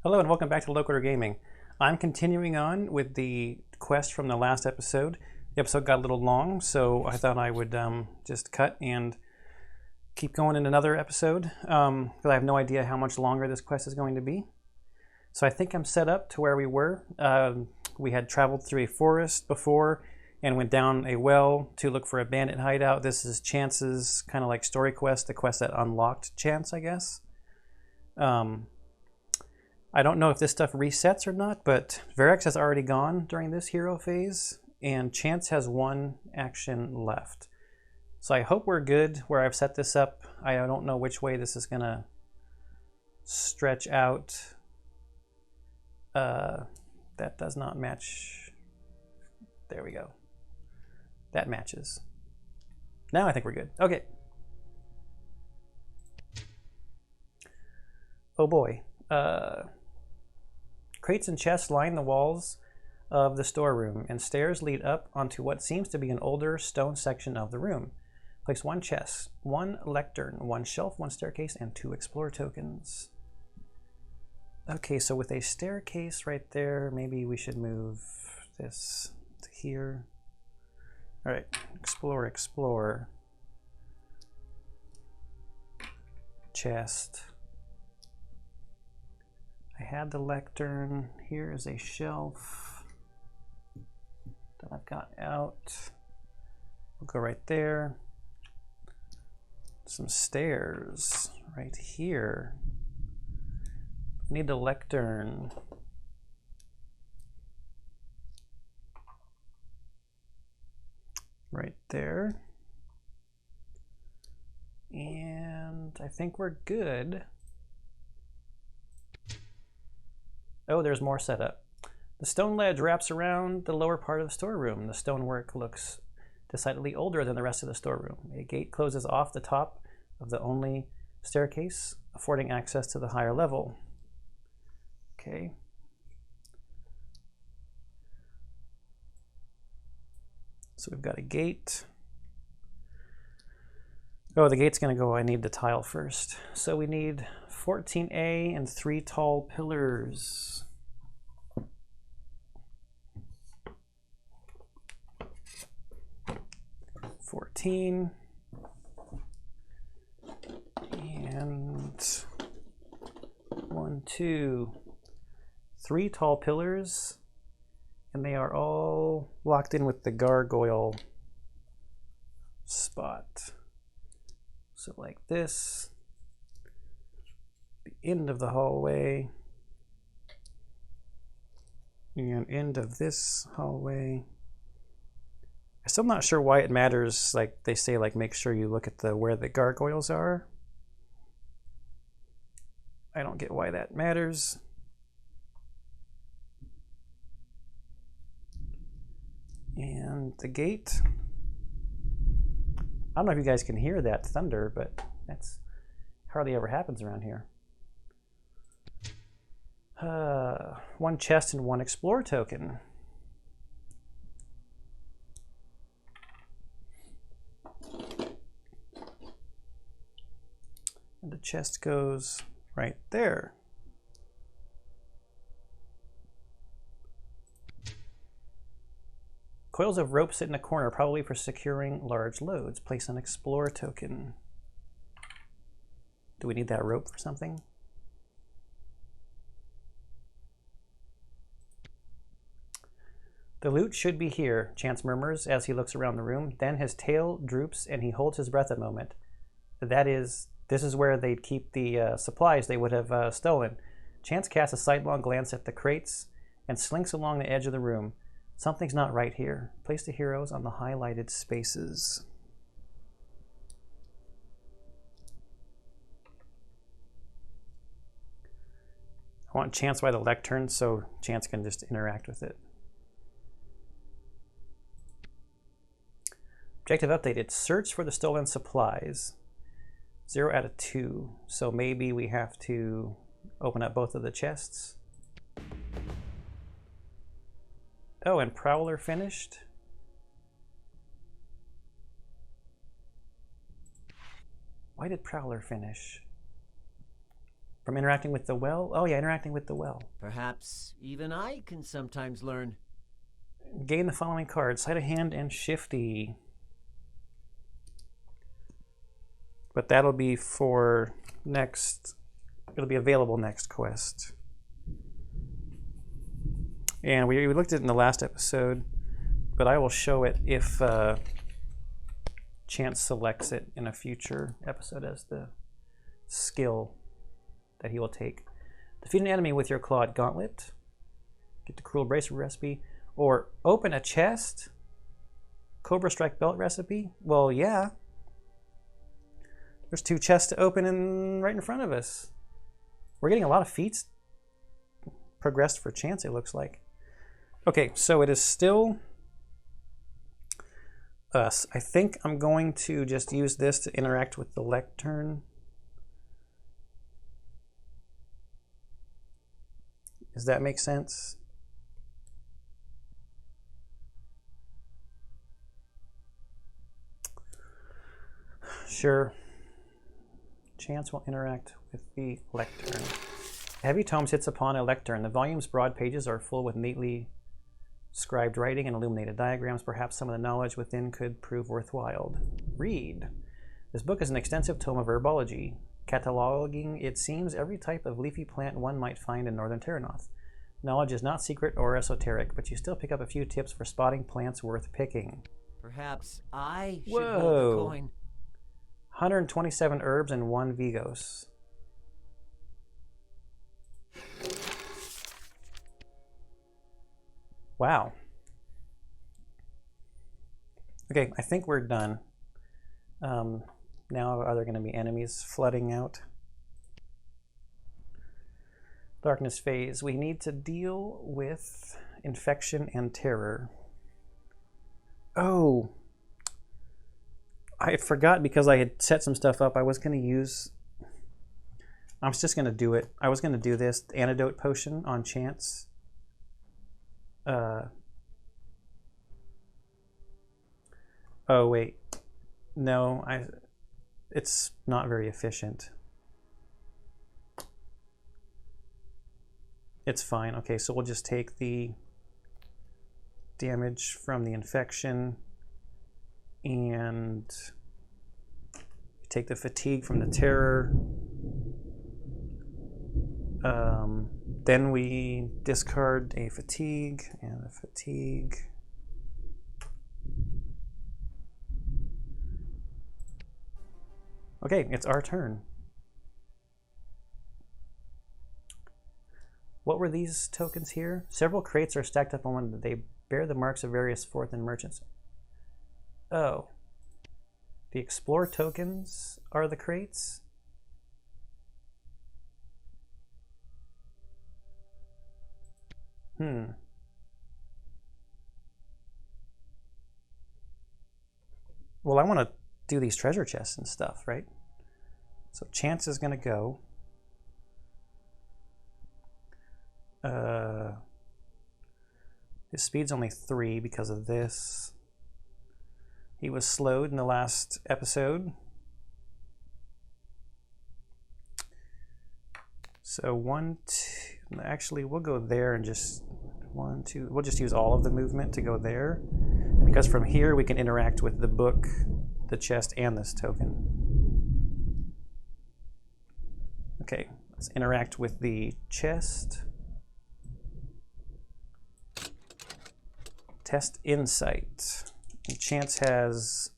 Hello and welcome back to Local Gaming. I'm continuing on with the quest from the last episode. The episode got a little long, so I thought I would just cut and keep going in another episode because I have no idea how much longer this quest is going to be. So I think I'm set up to where we were. We had traveled through a forest before and went down a well to look for a bandit hideout. This is Chance's kind of like story quest, the quest that unlocked Chance, I guess. I don't know if this stuff resets or not, but Varix has already gone during this hero phase, and Chance has one action left. So I hope we're good where I've set this up. I don't know which way this is going to stretch out. That does not match. There we go. That matches. Now I think we're good. Okay. Oh boy. Crates and chests line the walls of the storeroom, and stairs lead up onto what seems to be an older stone section of the room. Place one chest, one lectern, one shelf, one staircase, and 2 explore tokens. Okay, so with a staircase right there, maybe we should move this to here. All right, explore. Chest. I had the lectern. Here is a shelf that I've got out. We'll go right there. Some stairs right here. I need the lectern. Right there. And I think we're good. Oh, there's more setup. The stone ledge wraps around the lower part of the storeroom. The stonework looks decidedly older than the rest of the storeroom. A gate closes off the top of the only staircase, affording access to the higher level. Okay. So we've got a gate. Oh, the gate's going to go. I need the tile first. So we need 14A and 3 tall pillars. 14 and 1, 2, 3 tall pillars, and they are all locked in with the gargoyle spot. So like this, the end of the hallway, and end of this hallway. I'm still not sure why it matters. Like they say, like make sure you look at the where the gargoyles are. I don't get why that matters. And the gate. I don't know if you guys can hear that thunder, but that's hardly ever happens around here. 1 chest and 1 explore token. And the chest goes right there. Coils of rope sit in a corner, probably for securing large loads. Place an explore token. Do we need that rope for something? The loot should be here, Chance murmurs as he looks around the room. Then his tail droops and he holds his breath a moment. This is where they'd keep the supplies they would have stolen. Chance casts a sidelong glance at the crates and slinks along the edge of the room. Something's not right here. Place the heroes on the highlighted spaces. I want Chance by the lectern so Chance can just interact with it. Objective updated. Search for the stolen supplies. 0 out of 2. So maybe we have to open up both of the chests. Oh, and Prowler finished. Why did Prowler finish? From interacting with the well? Oh yeah, interacting with the well. Perhaps even I can sometimes learn. Gain the following cards: Sleight of Hand and Shifty. But that'll be for next. It'll be available next quest. And we looked at it in the last episode, but I will show it if Chance selects it in a future episode as the skill that he will take. Defeat an enemy with your clawed gauntlet. Get the Cruel Bracer recipe. Or open a chest. Cobra Strike Belt recipe. Well, yeah. There's 2 chests to open right in front of us. We're getting a lot of feats progressed for Chance, it looks like. Okay, so it is still us. I think I'm going to just use this to interact with the lectern. Does that make sense? Sure. Chance will interact with the lectern. Heavy Tomes hits upon a lectern. The volume's broad pages are full with neatly scribed writing and illuminated diagrams. Perhaps some of the knowledge within could prove worthwhile. Read. This book is an extensive tome of herbology, cataloging, it seems, every type of leafy plant one might find in northern Terranoth. Knowledge is not secret or esoteric, but you still pick up a few tips for spotting plants worth picking. Perhaps I should hold the coin. 127 herbs and 1 Vigos. Wow. Okay, I think we're done. Now are there going to be enemies flooding out? Darkness phase. We need to deal with infection and terror. Oh, I forgot because I had set some stuff up. I was going to use... I was just going to do it. I was going to do this antidote potion on Chance. Oh, wait. No, it's not very efficient. It's fine. Okay, so we'll just take the damage from the infection and take the fatigue from the terror. Then we discard a fatigue and a fatigue. Okay, it's our turn. What were these tokens here? Several crates are stacked up on one. They bear the marks of various Fourth and merchants. Oh. The Explore tokens are the crates? Well, I want to do these treasure chests and stuff, right? So Chance is going to go. His speed's only 3 because of this. He was slowed in the last episode. So 1, 2, actually we'll go there and just 1, 2, we'll just use all of the movement to go there. Because from here we can interact with the book, the chest, and this token. Okay, let's interact with the chest. Test Insight. And Chance has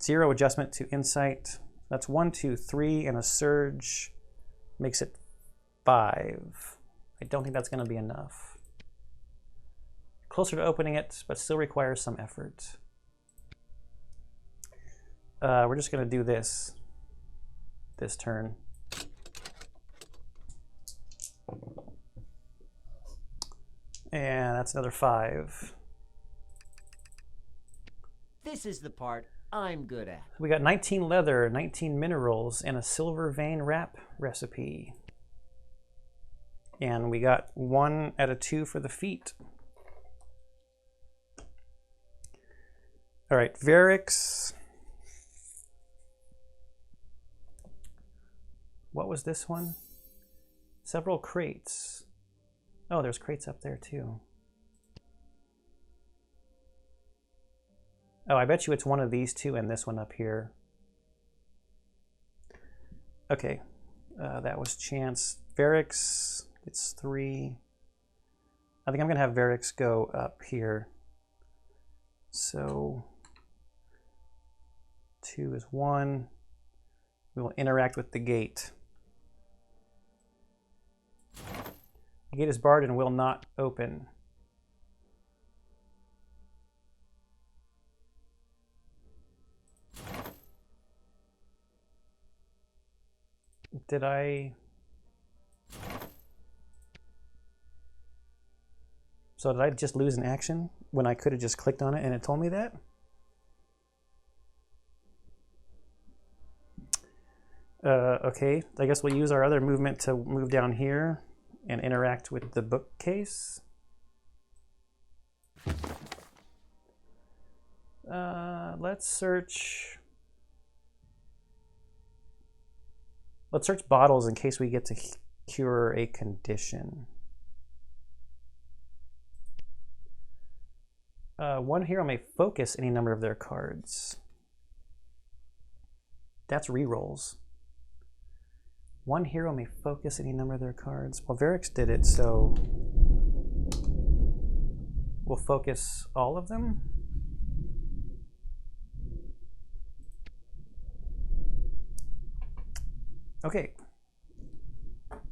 0 adjustment to Insight. That's 1, 2, 3, and a surge makes it 5. I don't think that's going to be enough. Closer to opening it, but still requires some effort. We're just going to do this turn. And that's another 5. This is the part I'm good at. We got 19 leather, 19 minerals, and a silver vein wrap recipe. And we got 1 out of 2 for the feet. All right, Varix. What was this one? Several crates. Oh, there's crates up there too. Oh, I bet you it's one of these two and this one up here. Okay, that was chance. Varix, it's 3. I think I'm gonna have Varix go up here. So 2 is 1. We will interact with the gate. The gate is barred and will not open. Did I... So did I just lose an action when I could have just clicked on it and it told me that? Okay, I guess we'll use our other movement to move down here and interact with the bookcase. Let's search bottles in case we get to cure a condition. One hero may focus any number of their cards. That's rerolls. One hero may focus any number of their cards. Well, Varix did it, so we'll focus all of them. Okay,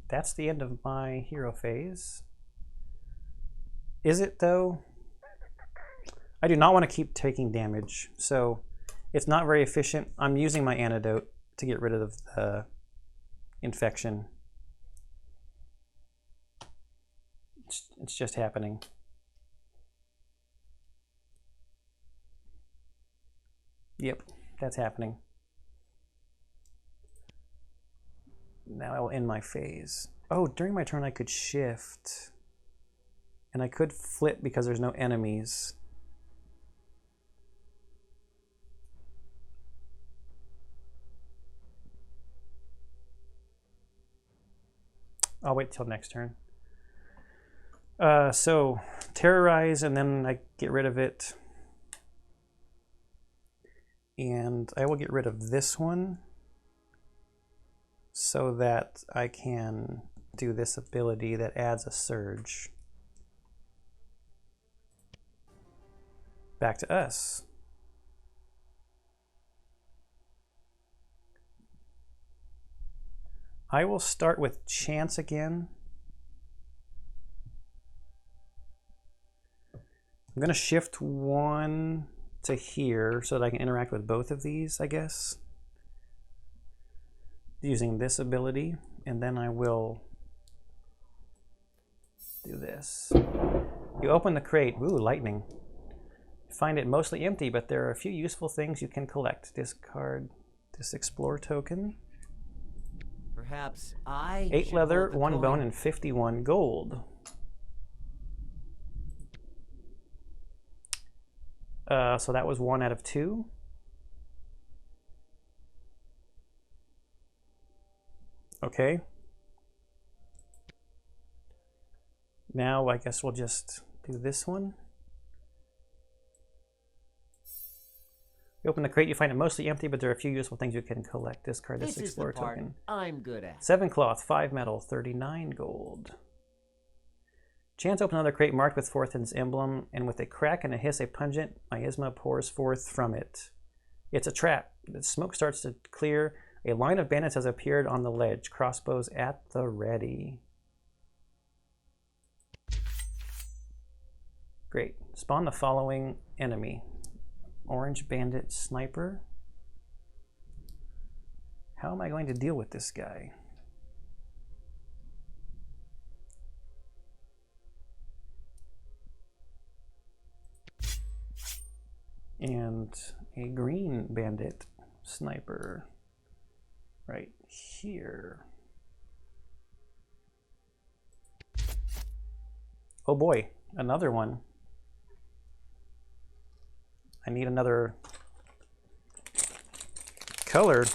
that's the end of my hero phase. Is it though? I do not want to keep taking damage, so it's not very efficient. I'm using my antidote to get rid of the infection. It's just happening. Yep, that's happening. Now I will end my phase. Oh, during my turn I could shift. And I could flip because there's no enemies. I'll wait till next turn. So, terrorize, and then I get rid of it. And I will get rid of this one so that I can do this ability that adds a surge. Back to us. I will start with chance again. I'm going to shift 1 to here so that I can interact with both of these, I guess, using this ability, and then I will do this. You open the crate. Ooh, lightning. You find it mostly empty, but there are a few useful things you can collect. Discard this explore token. Perhaps I 8 leather, 1 coin. bone, and 51 gold. So that was 1 out of 2. Okay. Now I guess we'll just do this one. You open the crate, you find it mostly empty, but there are a few useful things you can collect. Discard this This is the explorer part token. I'm good at. 7 cloth, 5 metal, 39 gold. Chance open another crate marked with Forthin's emblem, and with a crack and a hiss, a pungent miasma pours forth from it. It's a trap. The smoke starts to clear. A line of bandits has appeared on the ledge, crossbows at the ready. Great. Spawn the following enemy. Orange bandit sniper. How am I going to deal with this guy? And a green bandit sniper right here. Oh boy, another one. I need another color.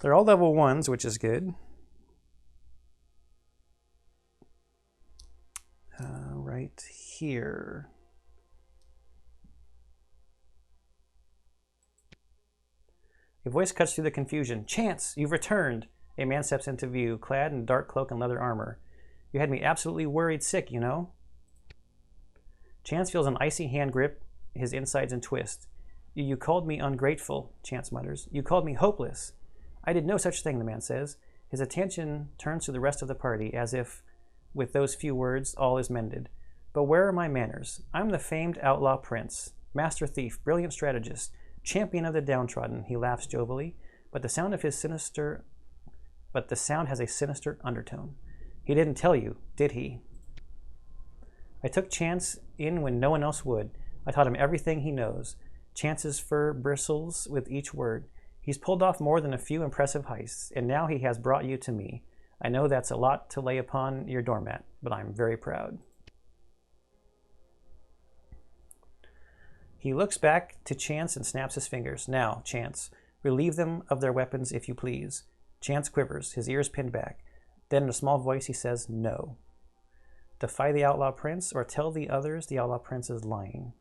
They're all level 1s, which is good. Right here. A voice cuts through the confusion. Chance, you've returned. A man steps into view, clad in dark cloak and leather armor. You had me absolutely worried sick, you know? Chance feels an icy hand grip his insides and twist. You called me ungrateful, Chance mutters. You called me hopeless. I did no such thing, the man says. His attention turns to the rest of the party, as if, with those few words, all is mended. But where are my manners? I'm the famed outlaw prince, master thief, brilliant strategist, champion of the downtrodden, he laughs jovially, but the sound has a sinister undertone. He didn't tell you, did he? I took Chance in when no one else would. I taught him everything he knows. Chance's fur bristles with each word. He's pulled off more than a few impressive heists, and now he has brought you to me. I know that's a lot to lay upon your doormat, but I'm very proud. He looks back to Chance and snaps his fingers. Now, Chance, relieve them of their weapons if you please. Chance quivers, his ears pinned back. Then in a small voice he says, no. Defy the outlaw prince, or tell the others the outlaw prince is lying.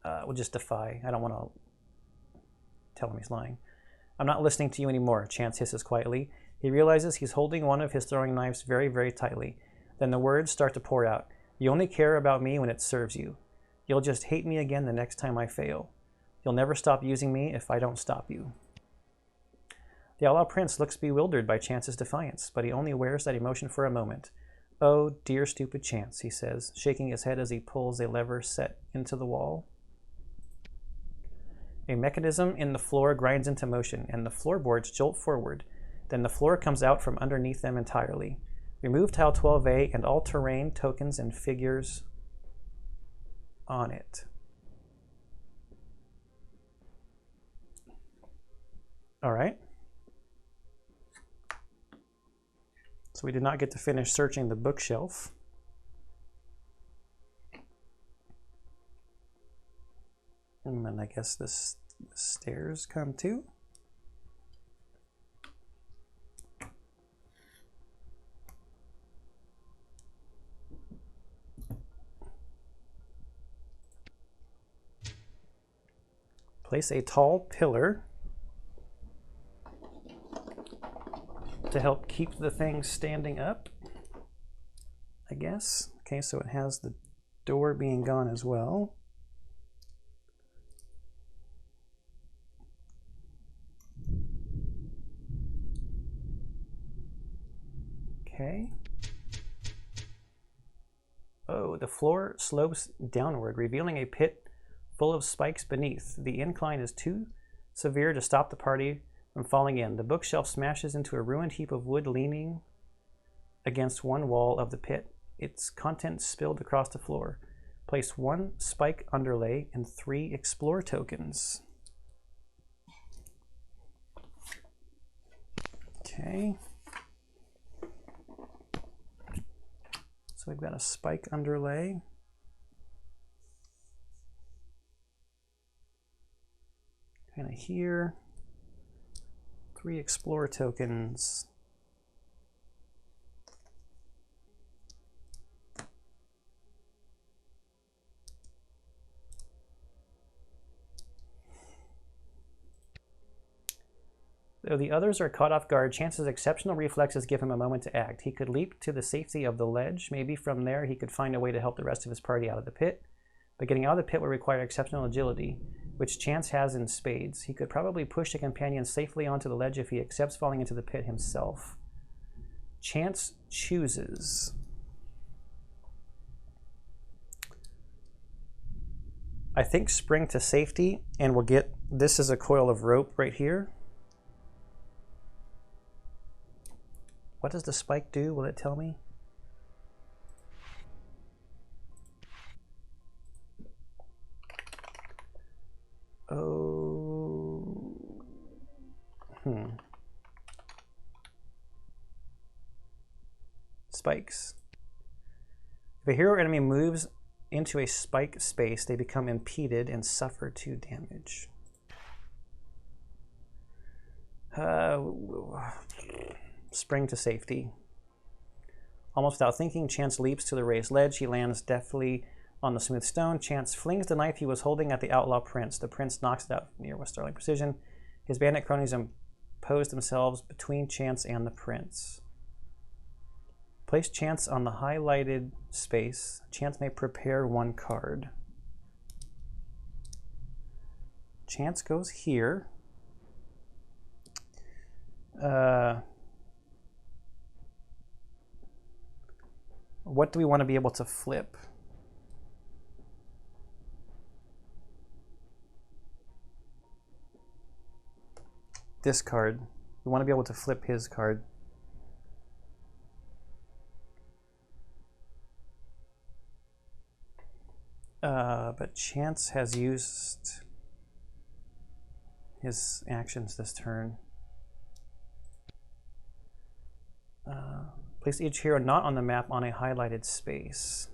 We'll just defy. I don't want to tell him he's lying. I'm not listening to you anymore, Chance hisses quietly. He realizes he's holding one of his throwing knives very, very tightly. Then the words start to pour out. You only care about me when it serves you. You'll just hate me again the next time I fail. You'll never stop using me if I don't stop you. The outlaw prince looks bewildered by Chance's defiance, but he only wears that emotion for a moment. Oh, dear stupid Chance, he says, shaking his head as he pulls a lever set into the wall. A mechanism in the floor grinds into motion, and the floorboards jolt forward. Then the floor comes out from underneath them entirely. Remove tile 12A and all terrain, tokens, and figures on it. All right. So we did not get to finish searching the bookshelf. And then I guess the stairs come too. Place a tall pillar to help keep the thing standing up, I guess. Okay, so it has the door being gone as well. Okay. Oh, the floor slopes downward, revealing a pit full of spikes beneath. The incline is too severe to stop the party from falling in. The bookshelf smashes into a ruined heap of wood leaning against one wall of the pit. Its contents spilled across the floor. Place 1 spike underlay and 3 explore tokens. Okay. So we've got a spike underlay. Kind of here. 3 explore tokens. Though the others are caught off guard, Chance's exceptional reflexes give him a moment to act. He could leap to the safety of the ledge. Maybe from there he could find a way to help the rest of his party out of the pit. But getting out of the pit would require exceptional agility, which Chance has in spades. He could probably push a companion safely onto the ledge if he accepts falling into the pit himself. Chance chooses. I think spring to safety, and we'll get, this is a coil of rope right here. What does the spike do? Will it tell me? Oh. Spikes. If a hero or enemy moves into a spike space, they become impeded and suffer 2 damage. Spring to safety. Almost without thinking, Chance leaps to the raised ledge. He lands deftly on the smooth stone. Chance flings the knife he was holding at the outlaw prince. The prince knocks it out near with startling precision. His bandit cronies impose themselves between Chance and the prince. Place Chance on the highlighted space. Chance may prepare one card. Chance goes here. What do we want to be able to flip? This card. We want to be able to flip his card. But Chance has used his actions this turn. Place each hero not on the map on a highlighted space.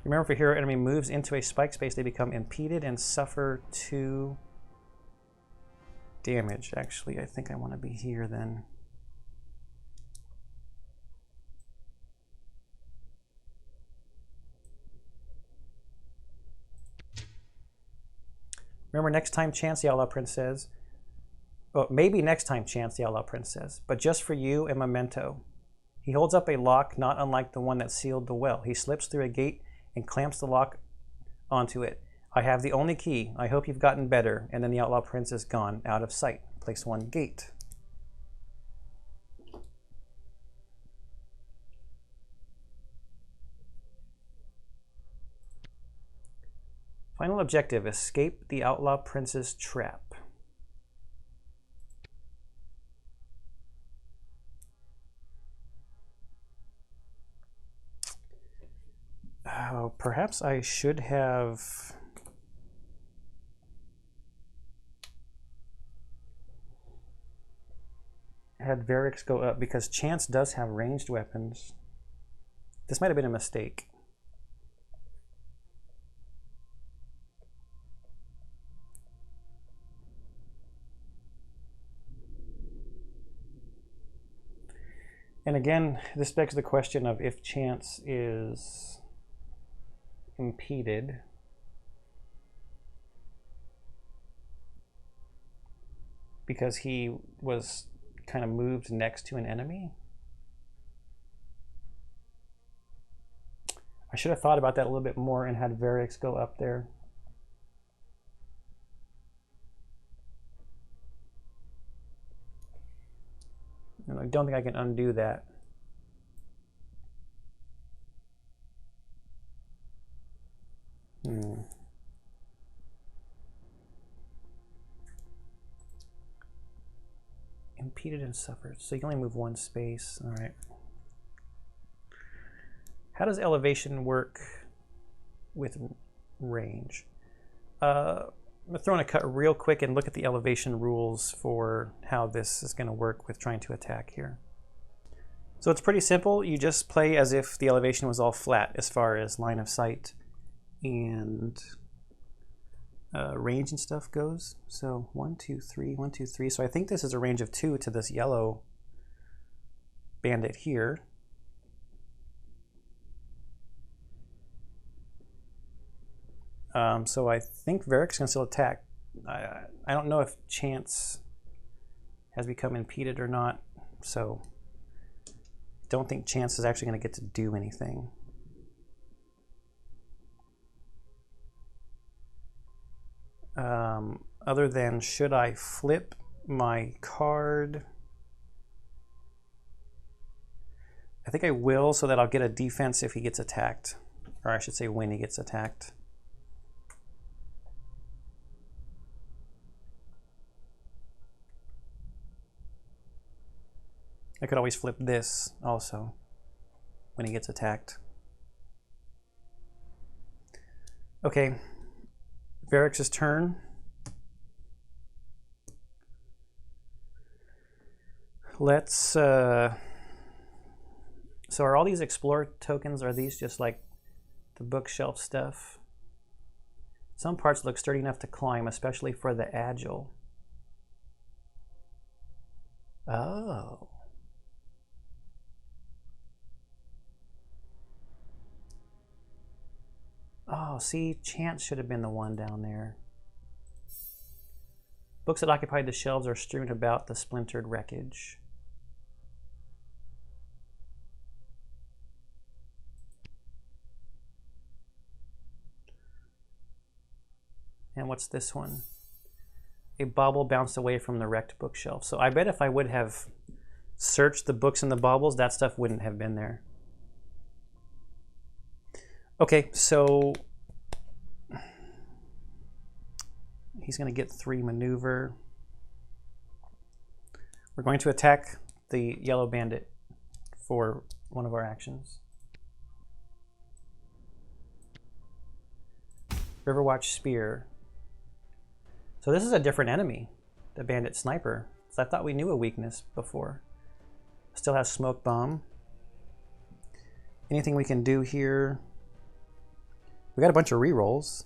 Remember, if a hero enemy moves into a spike space, they become impeded and suffer 2 damage. Actually, I think I want to be here then. Remember, next time Chance, the Outlaw Prince says, well, maybe next time Chance, the Outlaw Prince says, but just for you, a memento. He holds up a lock not unlike the one that sealed the well. He slips through a gate and clamps the lock onto it. I have the only key. I hope you've gotten better. And then the Outlaw Prince is gone, out of sight. Place 1 gate. Final objective, escape the Outlaw Prince's trap. Oh, perhaps I should have had Varix go up because Chance does have ranged weapons. This might have been a mistake. And again, this begs the question of if Chance is impeded, because he was kind of moved next to an enemy. I should have thought about that a little bit more and had Varix go up there. And I don't think I can undo that. Impeded and suffered. So you can only move 1 space. All right. How does elevation work with range? I'm going to throw in a cut real quick and look at the elevation rules for how this is going to work with trying to attack here. So it's pretty simple. You just play as if the elevation was all flat as far as line of sight and range and stuff goes. So 1, 2, 3, 1, 2, 3. So I think this is a range of 2 to this yellow bandit here. So I think Varix can still attack. I don't know if Chance has become impeded or not, so don't think Chance is actually going to get to do anything. Other than, should I flip my card? I think I will, so that I'll get a defense if he gets attacked. Or I should say when he gets attacked. I could always flip this also when he gets attacked. Okay, Varix's turn. Let's So are all these Explorer tokens, are these just like the bookshelf stuff? Some parts look sturdy enough to climb, especially for the agile. Oh. Oh, see, Chance should have been the one down there. Books that occupied the shelves are strewn about the splintered wreckage. And what's this one? A bauble bounced away from the wrecked bookshelf. So I bet if I would have searched the books and the baubles, that stuff wouldn't have been there. Okay, so he's going to get 3 maneuver. We're going to attack the yellow bandit for one of our actions. Riverwatch Spear. So this is a different enemy, the bandit sniper. So I thought we knew a weakness before. Still has smoke bomb. Anything we can do here? We got a bunch of rerolls.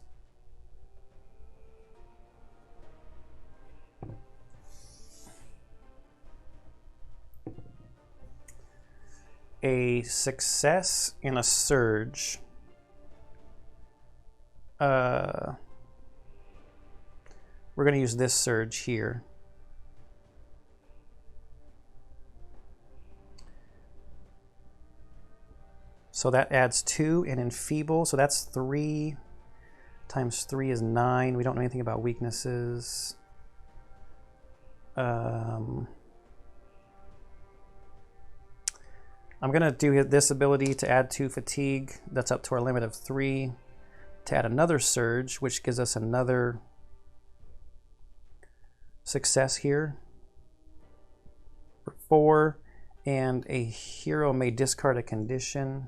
A success and a surge. We're going to use this surge here. So that adds 2, and enfeeble, so that's 3 times 3 is 9. We don't know anything about weaknesses. I'm going to do this ability to add 2 fatigue. That's up to our limit of 3. To add another surge, which gives us another success here for 4. And a hero may discard a condition.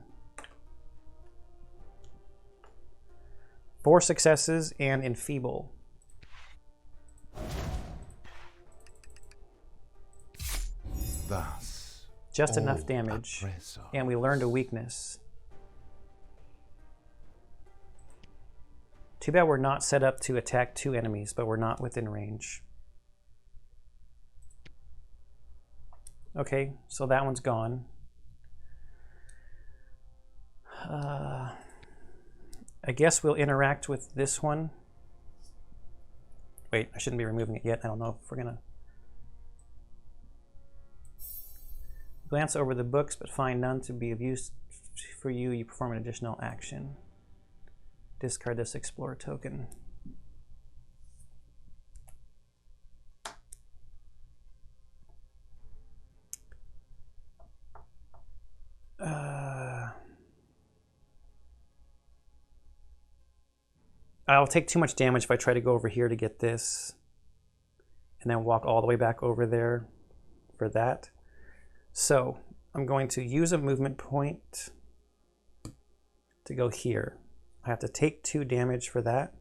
4 successes and enfeeble. Thus, just enough damage, and we learned a weakness. Too bad we're not set up to attack 2 enemies, but we're not within range. Okay, so that one's gone. I guess we'll interact with this one. Wait, I shouldn't be removing it yet. I don't know if we're gonna glance over the books, but find none to be of use for you. You perform an additional action. Discard this Explorer token. I'll take too much damage if I try to go over here to get this and then walk all the way back over there for that. So I'm going to use a movement point to go here. I have to take 2 damage for that.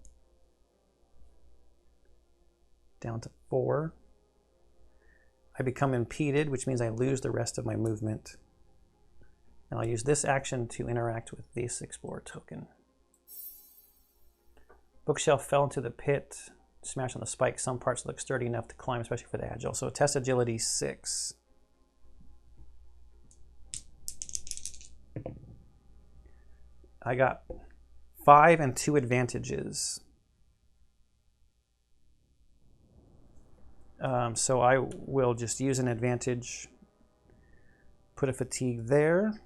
Down to 4. I become impeded, which means I lose the rest of my movement. And I'll use this action to interact with this Explorer token. Bookshelf fell into the pit, smashed on the spike. Some parts look sturdy enough to climb, especially for the agile. So test agility 6. I got 5 and 2 advantages. So I will just use an advantage, put a fatigue there,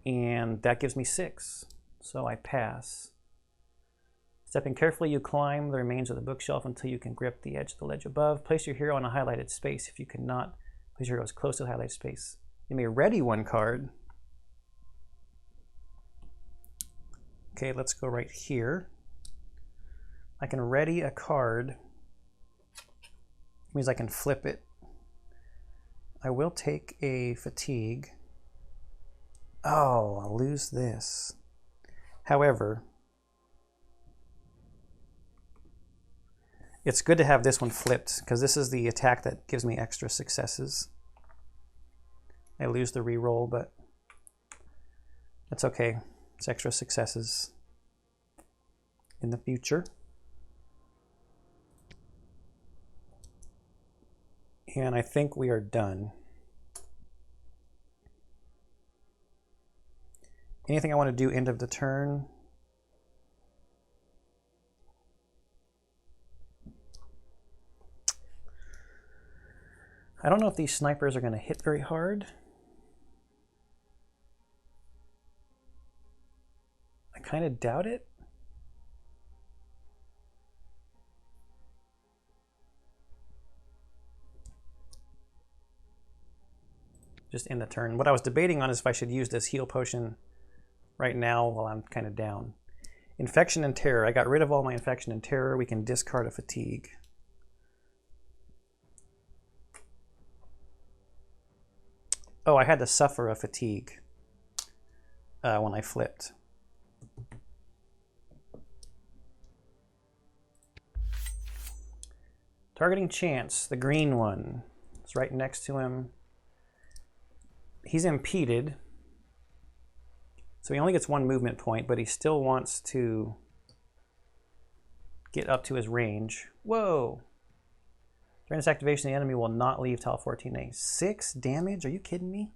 and that gives me 6. So I pass. Stepping carefully, you climb the remains of the bookshelf until you can grip the edge of the ledge above. Place your hero on a highlighted space. If you cannot, place your hero as close to the highlighted space. You may ready 1 card. Okay, let's go right here. I can ready a card. It means I can flip it. I will take a fatigue. Oh, I'll lose this. However, it's good to have this one flipped because this is the attack that gives me extra successes. I lose the reroll, but that's okay. It's extra successes in the future. And I think we are done. Anything I want to do end of the turn? I don't know if these snipers are going to hit very hard. I kind of doubt it. Just end the turn. What I was debating on is if I should use this heal potion right now while I'm kind of down. Infection and Terror. I got rid of all my Infection and Terror. We can discard a Fatigue. Oh, I had to suffer a Fatigue when I flipped. Targeting Chance, the green one. It's right next to him. He's impeded. So he only gets 1 movement point, but he still wants to get up to his range. Whoa! During this activation, the enemy will not leave tile 14A. 6 damage? Are you kidding me?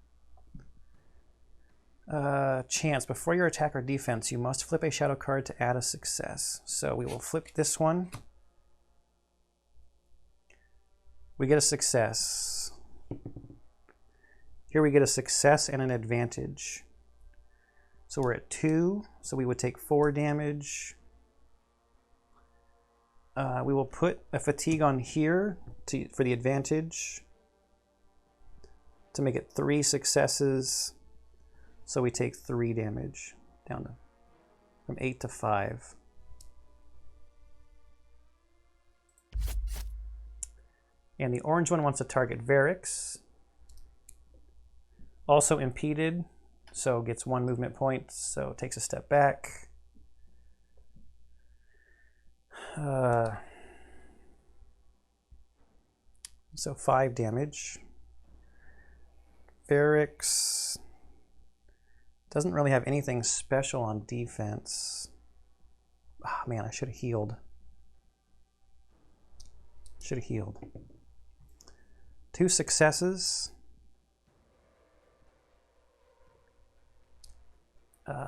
Chance. Before your attack or defense, you must flip a shadow card to add a success. So we will flip this one. We get a success. Here we get a success and an advantage. So we're at 2, so we would take 4 damage. We will put a Fatigue on here for the advantage to make it 3 successes. So we take 3 damage down from 8 to 5. And the orange one wants to target Varix. Also impeded, so gets 1 movement point, so takes a step back. So 5 damage. Varix doesn't really have anything special on defense. Ah, man, I should have healed. Should have healed. 2 successes.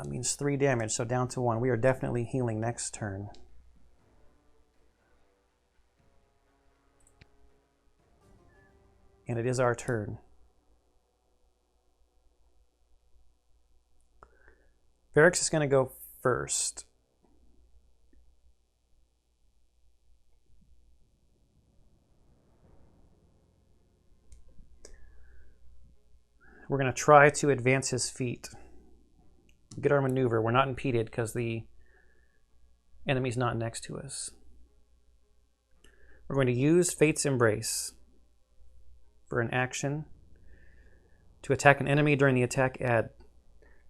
Means 3 damage, so down to 1. We are definitely healing next turn. And it is our turn. Varix is going to go first. We're going to try to advance his feet. Get our maneuver. We're not impeded because the enemy's not next to us. We're going to use Fate's Embrace for an action. To attack an enemy during the attack, add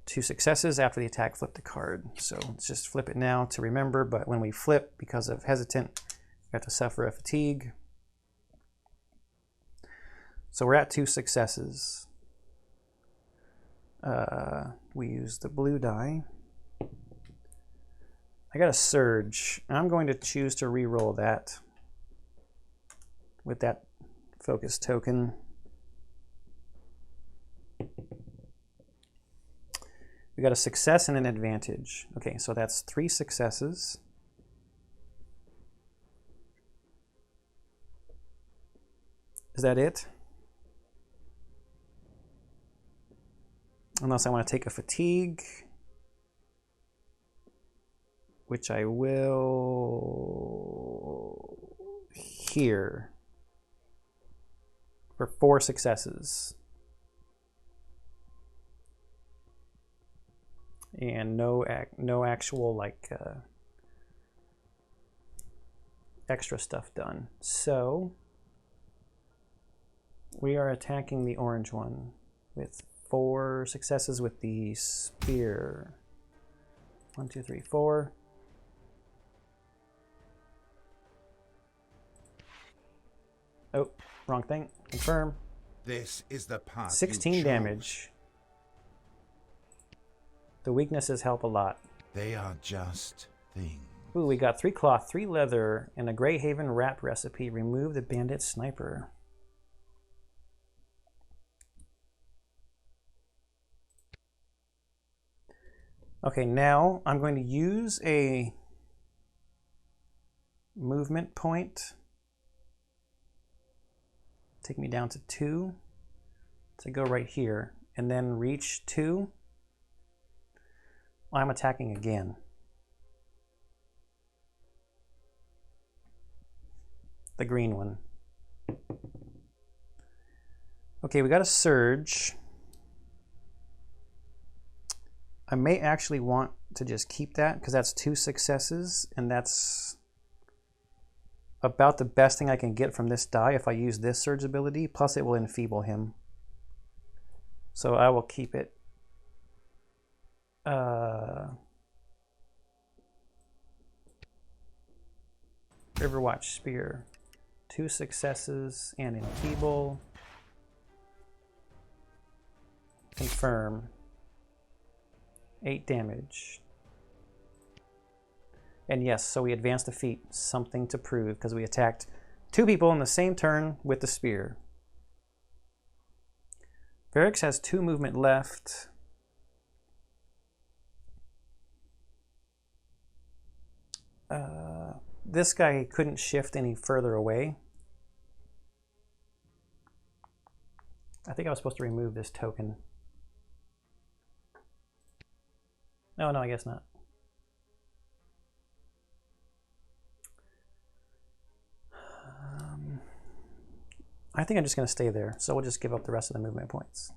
2 successes. After the attack, flip the card. So let's just flip it now to remember, but when we flip, because of hesitant, we have to suffer a Fatigue. So we're at 2 successes. We use the blue die. I got a Surge. I'm going to choose to re-roll that with that focus token. We got a success and an advantage. Okay, so that's 3 successes. Is that it? Unless I want to take a Fatigue, which I will here for 4 successes. And no actual like extra stuff done. So we are attacking the orange one with 4 successes with the spear. 1, 2, 3, 4. Oh, wrong thing. Confirm. This is the path 16 you chose. damage. The weaknesses help a lot. They are just things. Ooh, we got 3 cloth, 3 leather, and a Greyhaven wrap recipe. Remove the bandit sniper. Okay, now I'm going to use a movement point. Take me down to 2 to go right here, and then reach 2. I'm attacking again. The green one. Okay, we got a surge. I may actually want to just keep that because that's 2 successes, and that's about the best thing I can get from this die if I use this surge ability, plus it will enfeeble him. So I will keep it. Riverwatch Spear. 2 successes and enfeeble. Confirm. 8 damage. And yes, so we advanced the feat. Something to prove, because we attacked 2 people in the same turn with the spear. Varix has 2 movement left. This guy couldn't shift any further away. I think I was supposed to remove this token. Oh, no, I guess not. I think I'm just going to stay there, so we'll just give up the rest of the movement points.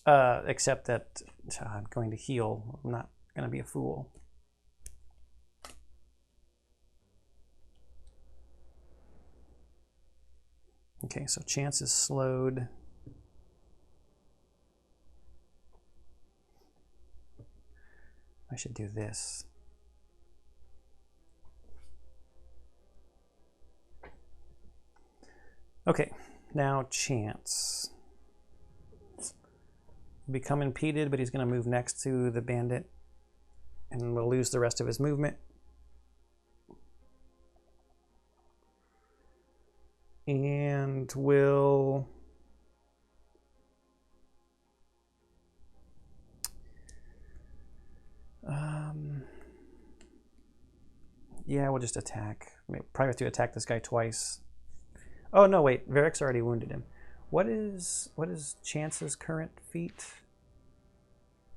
Except that I'm going to heal. I'm not going to be a fool. Okay, so chance is slowed. I should do this. Okay, now chance. Become impeded, but he's going to move next to the bandit and will lose the rest of his movement. And will yeah, we'll just attack. Probably have to attack this guy twice. Oh no, wait, Varix already wounded him. What is Chance's current feat?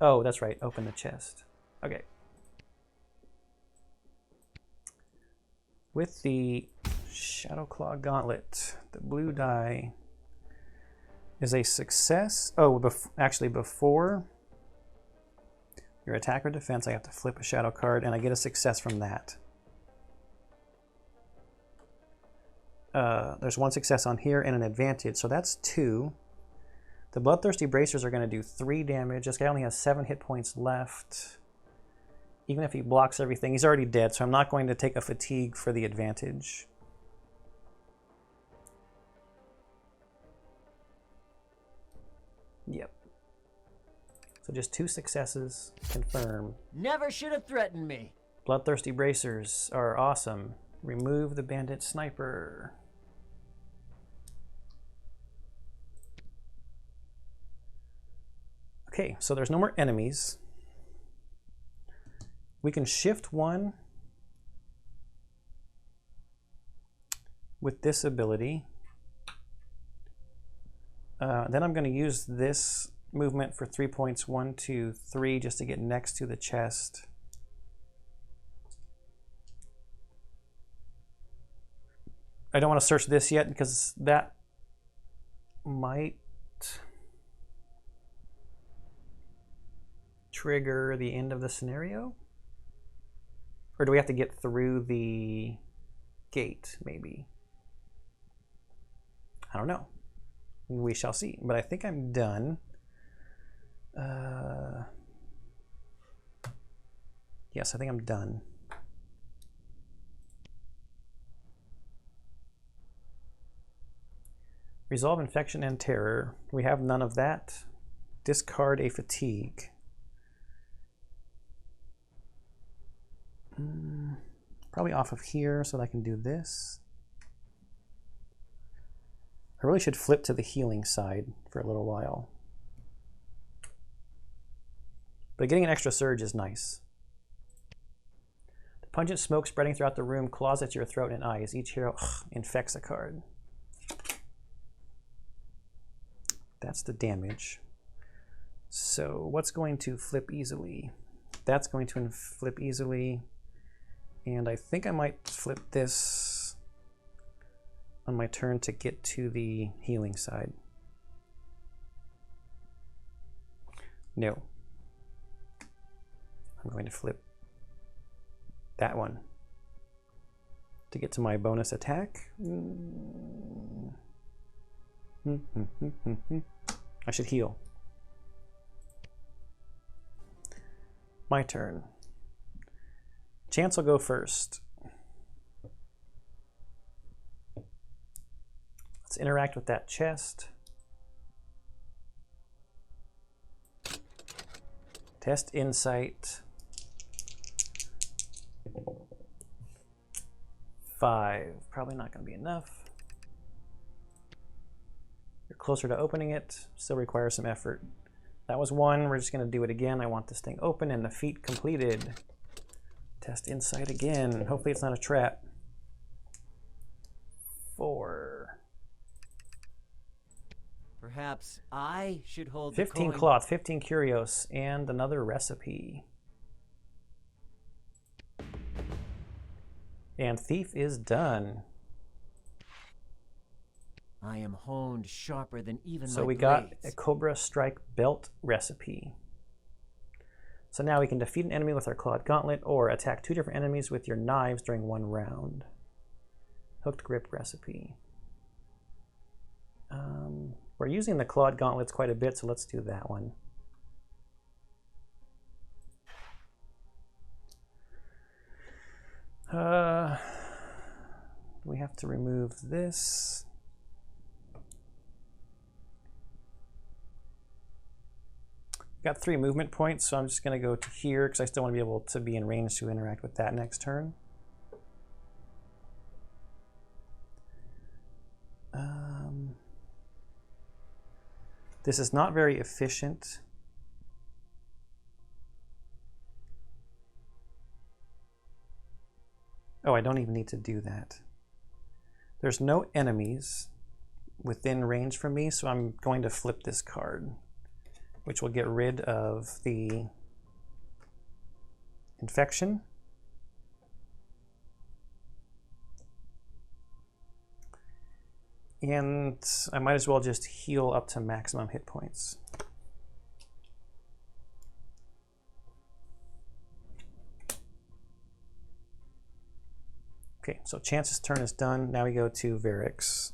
Oh, that's right, open the chest. Okay. With the Shadowclaw Gauntlet, the blue die is a success. Oh, actually before your attack or defense, I have to flip a shadow card, and I get a success from that. There's 1 success on here and an advantage, so that's 2. The Bloodthirsty Bracers are going to do 3 damage. This guy only has 7 hit points left. Even if he blocks everything, he's already dead, so I'm not going to take a fatigue for the advantage. Yep. So just 2 successes, confirm. Never should have threatened me. Bloodthirsty Bracers are awesome. Remove the bandit sniper. Okay, so there's no more enemies. We can shift 1 with this ability. Then I'm going to use this movement for 3 points, 1, 2, 3, just to get next to the chest. I don't want to search this yet because that might trigger the end of the scenario. Or do we have to get through the gate, maybe? I don't know. We shall see. But I think I'm done. Yes, I think I'm done. Resolve infection and terror. We have none of that. Discard a fatigue. Probably off of here so that I can do this. I really should flip to the healing side for a little while. But getting an extra surge is nice. The pungent smoke spreading throughout the room claws at your throat and eyes. Each hero infects a card. That's the damage. So what's going to flip easily? That's going to flip easily. And I think I might flip this on my turn to get to the healing side. No. I'm going to flip that one to get to my bonus attack. I should heal. My turn. Chance will go first. Let's interact with that chest. Test insight. 5. Probably not going to be enough. You're closer to opening it. Still requires some effort. That was 1. We're just going to do it again. I want this thing open and the feat completed. Test insight again. Hopefully it's not a trap. 4. Perhaps I should hold 15 the coin. cloth, 15 curios, and another recipe. And thief is done. I am honed sharper than even So my we got blades. a Cobra Strike belt recipe. So now we can defeat an enemy with our clawed gauntlet or attack 2 different enemies with your knives during 1 round. Hooked grip recipe. We're using the clawed gauntlets quite a bit, so let's do that one. We have to remove this. Got 3 movement points, so I'm just going to go to here because I still want to be able to be in range to interact with that next turn. This is not very efficient. Oh, I don't even need to do that. There's no enemies within range from me, so I'm going to flip this card, which will get rid of the infection. And I might as well just heal up to maximum hit points. Okay, so Chance's turn is done. Now we go to Varric's.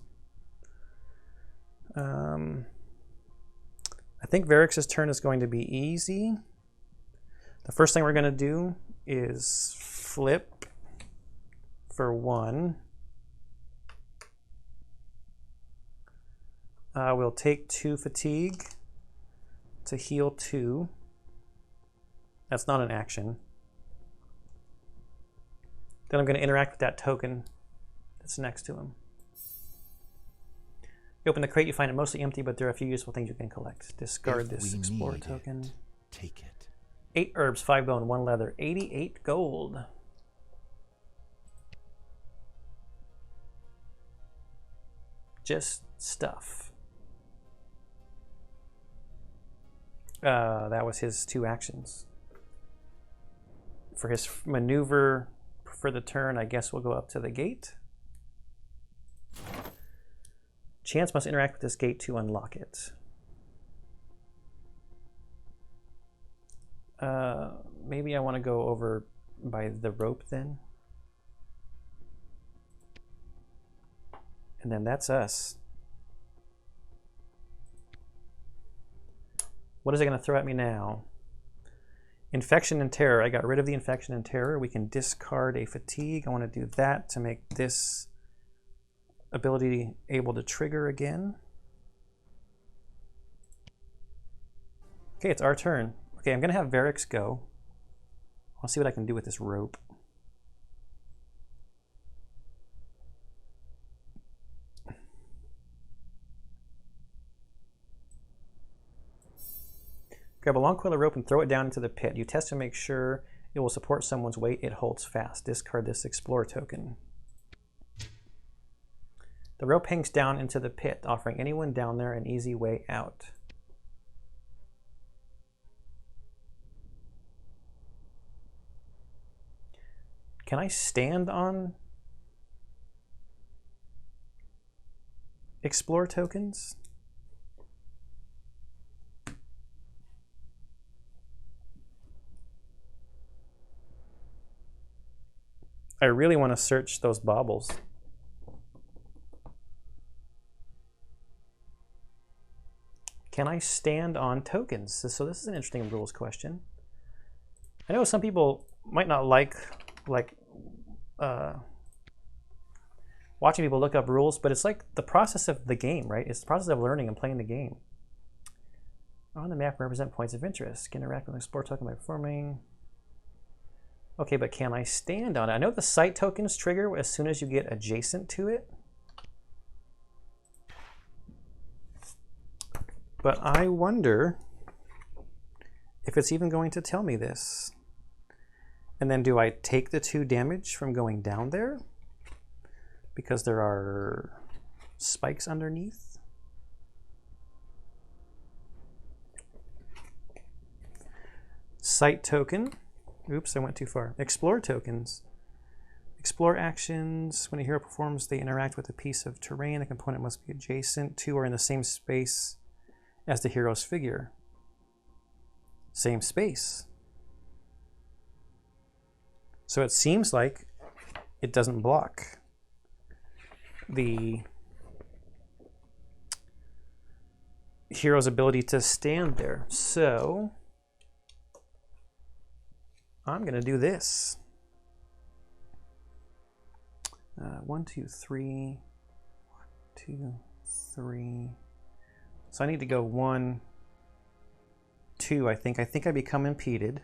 I think Varric's turn is going to be easy. The first thing we're going to do is flip for 1. We'll take 2 fatigue to heal 2. That's not an action. Then I'm going to interact with that token that's next to him. You open the crate, you find it mostly empty, but there are a few useful things you can collect. Discard this Explorer token. Take it. 8 herbs, 5 bone, 1 leather, 88 gold. Just stuff. That was his 2 actions. For his maneuver for the turn, I guess we'll go up to the gate. Chance must interact with this gate to unlock it. Maybe I want to go over by the rope then. And then that's us. What is it going to throw at me now? Infection and terror. I got rid of the infection and terror. We can discard a fatigue. I want to do that to make this ability able to trigger again. Okay, it's our turn. Okay, I'm gonna have Varix go. I'll see what I can do with this rope. Grab a long coil of rope and throw it down into the pit. You test to make sure it will support someone's weight. It holds fast. Discard this Explorer token. The rope hangs down into the pit, offering anyone down there an easy way out. Can I stand on Explore tokens? I really want to search those baubles. Can I stand on tokens? So this is an interesting rules question. I know some people might not like watching people look up rules, but it's like the process of the game, right? It's the process of learning and playing the game. On the map, represent points of interest. Can interact with an Explore token by performing. Okay, but can I stand on it? I know the site tokens trigger as soon as you get adjacent to it. But I wonder if it's even going to tell me this. And then do I take the 2 damage from going down there? Because there are spikes underneath. Site token. Oops, I went too far. Explore tokens. Explore actions. When a hero performs, they interact with a piece of terrain. The component must be adjacent to or in the same space as the hero's figure. Same space. So it seems like it doesn't block the hero's ability to stand there. So I'm going to do this. 1, 2, 3. 1, 2, 3. So I need to go 1, 2, I think. I think I become impeded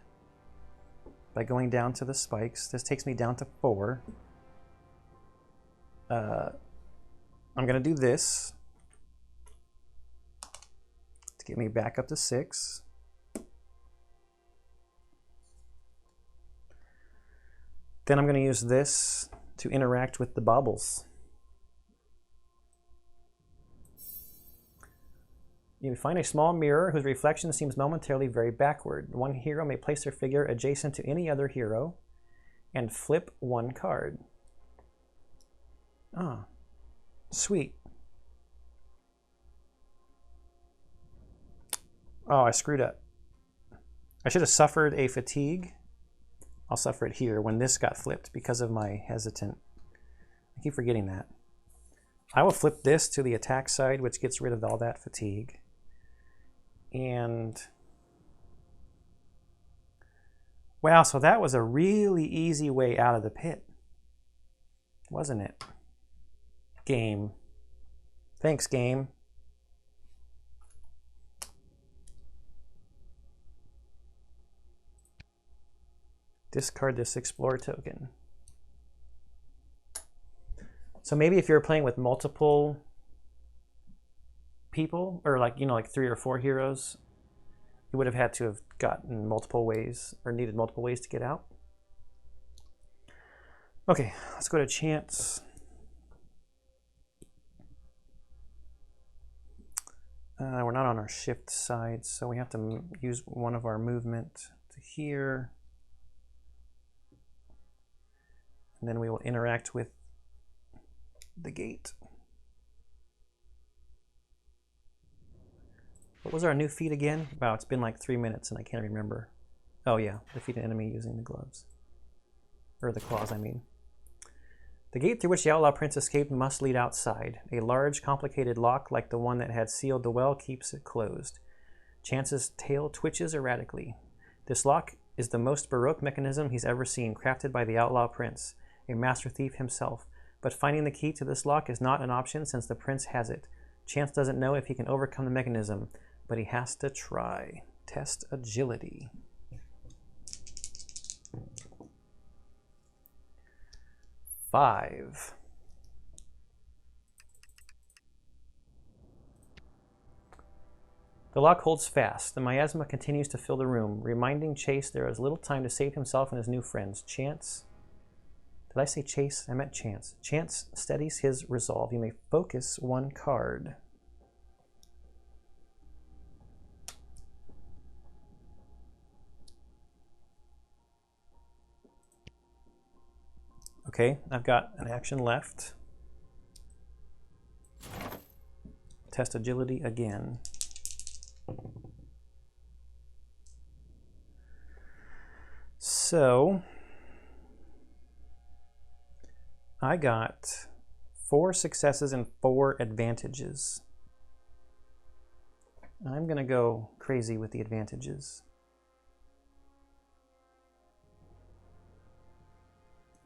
by going down to the spikes. This takes me down to 4. I'm going to do this to get me back up to 6. Then I'm going to use this to interact with the baubles. You find a small mirror whose reflection seems momentarily very backward. One hero may place their figure adjacent to any other hero and flip 1 card. Ah, sweet. Oh, I screwed up. I should have suffered a fatigue. I'll suffer it here when this got flipped because of my hesitant. I keep forgetting that. I will flip this to the attack side, which gets rid of all that fatigue. And wow, so that was a really easy way out of the pit, wasn't it? Game. Thanks, game. Discard this Explorer token. So maybe if you're playing with multiple people, or like 3 or 4 heroes, you would have had to have gotten multiple ways, or needed multiple ways to get out. Okay, let's go to chance. We're not on our shift side, so we have to use one of our movement to here. And then we will interact with the gate. What was our new feat again? Wow, it's been like 3 minutes and I can't remember. Oh yeah, defeat an enemy using the gloves. Or the claws, I mean. The gate through which the Outlaw Prince escaped must lead outside. A large, complicated lock like the one that had sealed the well keeps it closed. Chance's tail twitches erratically. This lock is the most baroque mechanism he's ever seen, crafted by the Outlaw Prince, a master thief himself. But finding the key to this lock is not an option since the prince has it. Chance doesn't know if he can overcome the mechanism, but he has to try. Test agility. Five. The lock holds fast. The miasma continues to fill the room, reminding Chase there is little time to save himself and his new friends. Chance. Did I say Chase? I meant Chance. Chance steadies his resolve. You may focus one card. Okay, I've got an action left. Test agility again. So I got 4 successes and 4 advantages. I'm going to go crazy with the advantages.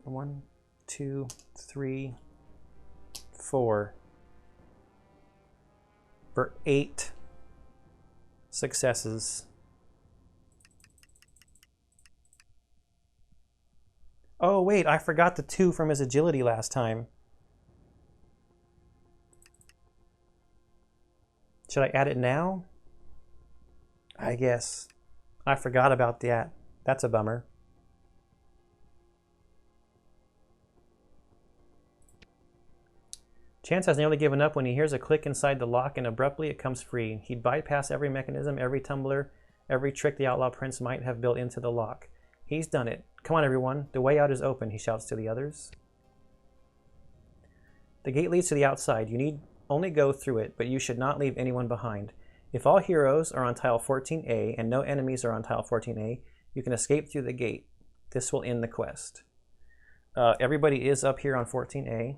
1, 2, 3, 4 for 8 successes. Oh wait, I forgot the 2 from his agility last time. Should I add it now? I guess. I forgot about that. That's a bummer. Chance has nearly given up when he hears a click inside the lock and abruptly it comes free. He'd bypass every mechanism, every tumbler, every trick the Outlaw Prince might have built into the lock. He's done it. Come on, everyone. The way out is open, he shouts to the others. The gate leads to the outside. You need only go through it, but you should not leave anyone behind. If all heroes are on tile 14A and no enemies are on tile 14A, you can escape through the gate. This will end the quest. Everybody is up here on 14A.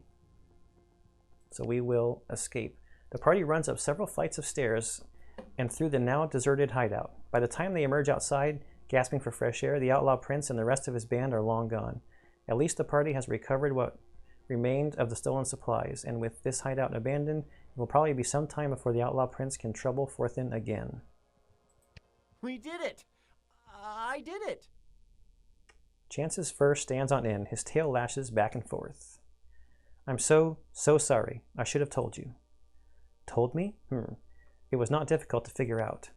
So we will escape. The party runs up several flights of stairs and through the now deserted hideout. By the time they emerge outside, gasping for fresh air, the Outlaw Prince and the rest of his band are long gone. At least the party has recovered what remained of the stolen supplies, and with this hideout abandoned, it will probably be some time before the Outlaw Prince can trouble Forthin again. We did it! I did it! Chance's fur stands on end. His tail lashes back and forth. I'm so sorry. I should have told you. Told me? It was not difficult to figure out.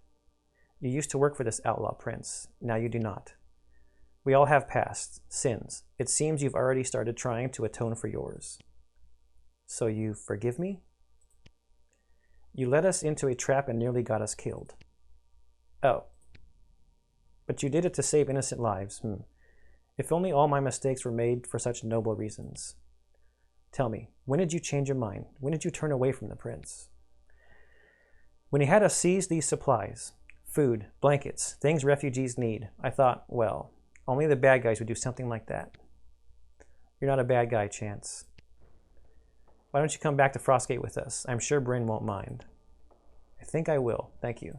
You used to work for this Outlaw Prince. Now you do not. We all have past sins. It seems you've already started trying to atone for yours. So you forgive me? You led us into a trap and nearly got us killed. Oh. But you did it to save innocent lives. If only all my mistakes were made for such noble reasons. Tell me, when did you change your mind? When did you turn away from the prince? When he had us seize these supplies, food, blankets, things refugees need, I thought, well, only the bad guys would do something like that. You're not a bad guy, Chance. Why don't you come back to Frostgate with us? I'm sure Bryn won't mind. I think I will. Thank you.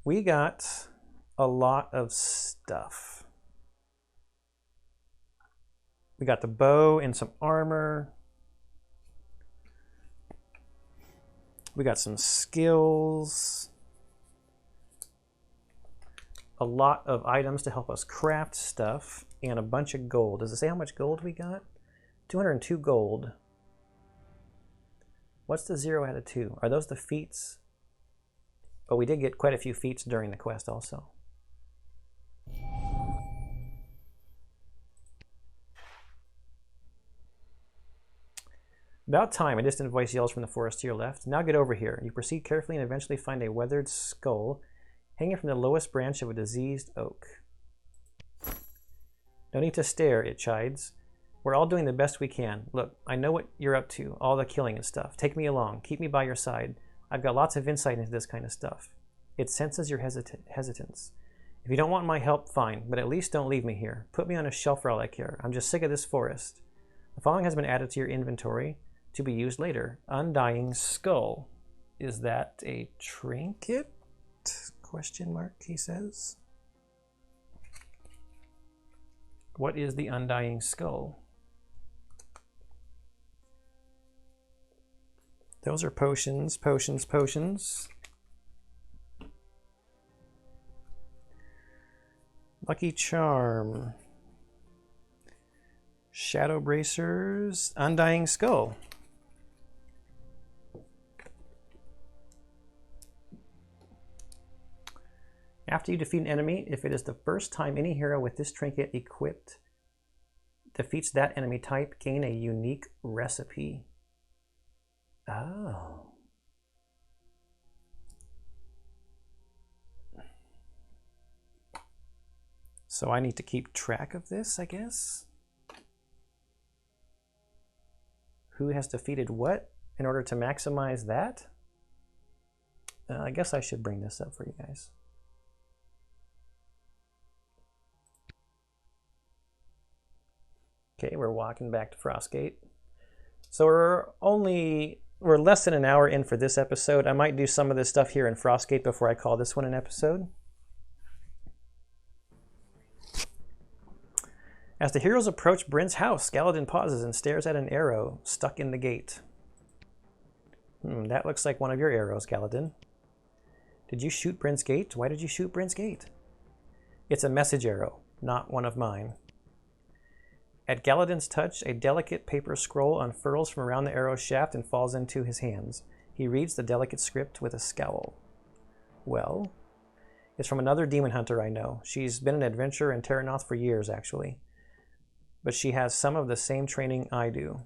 We got a lot of stuff. We got the bow and some armor. We got some skills. A lot of items to help us craft stuff. And a bunch of gold. Does it say how much gold we got? 202 gold. What's the 0 out of 2? Are those the feats? Oh, we did get quite a few feats during the quest also. About time, a distant voice yells from the forest to your left. Now get over here. You proceed carefully and eventually find a weathered skull hanging from the lowest branch of a diseased oak. No need to stare, it chides. We're all doing the best we can. Look, I know what you're up to, all the killing and stuff. Take me along. Keep me by your side. I've got lots of insight into this kind of stuff. It senses your hesitance. If you don't want my help, fine, but at least don't leave me here. Put me on a shelf for all I care. I'm just sick of this forest. The following has been added to your inventory to be used later. Undying Skull. Is that a trinket? Question mark, he says. What is the Undying Skull? Those are potions, potions, potions. Lucky Charm. Shadow Bracers. Undying Skull. After you defeat an enemy, if it is the first time any hero with this trinket equipped defeats that enemy type, gain a unique recipe. Oh. So I need to keep track of this, I guess. Who has defeated what in order to maximize that? I guess I should bring this up for you guys. Okay, we're walking back to Frostgate. So we're less than an hour in for this episode. I might do some of this stuff here in Frostgate before I call this one an episode. As the heroes approach Bryn's house, Galadin pauses and stares at an arrow stuck in the gate. That looks like one of your arrows, Galadin. Did you shoot Bryn's gate? Why did you shoot Bryn's gate? It's a message arrow, not one of mine. At Galadin's touch, a delicate paper scroll unfurls from around the arrow's shaft and falls into his hands. He reads the delicate script with a scowl. Well, it's from another demon hunter I know. She's been an adventurer in Terranoth for years, actually. But she has some of the same training I do.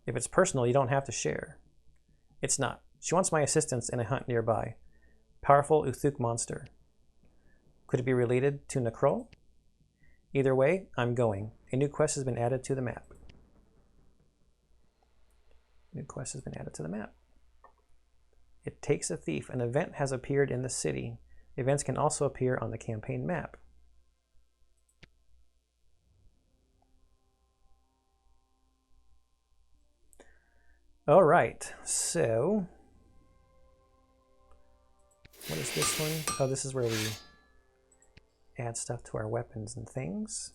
If it's personal, you don't have to share. It's not. She wants my assistance in a hunt nearby. Powerful Uthuk monster. Could it be related to Necrol? Either way, I'm going. A new quest has been added to the map. New quest has been added to the map. It takes a thief. An event has appeared in the city. Events can also appear on the campaign map. All right, so what is this one? Oh, this is where we add stuff to our weapons and things.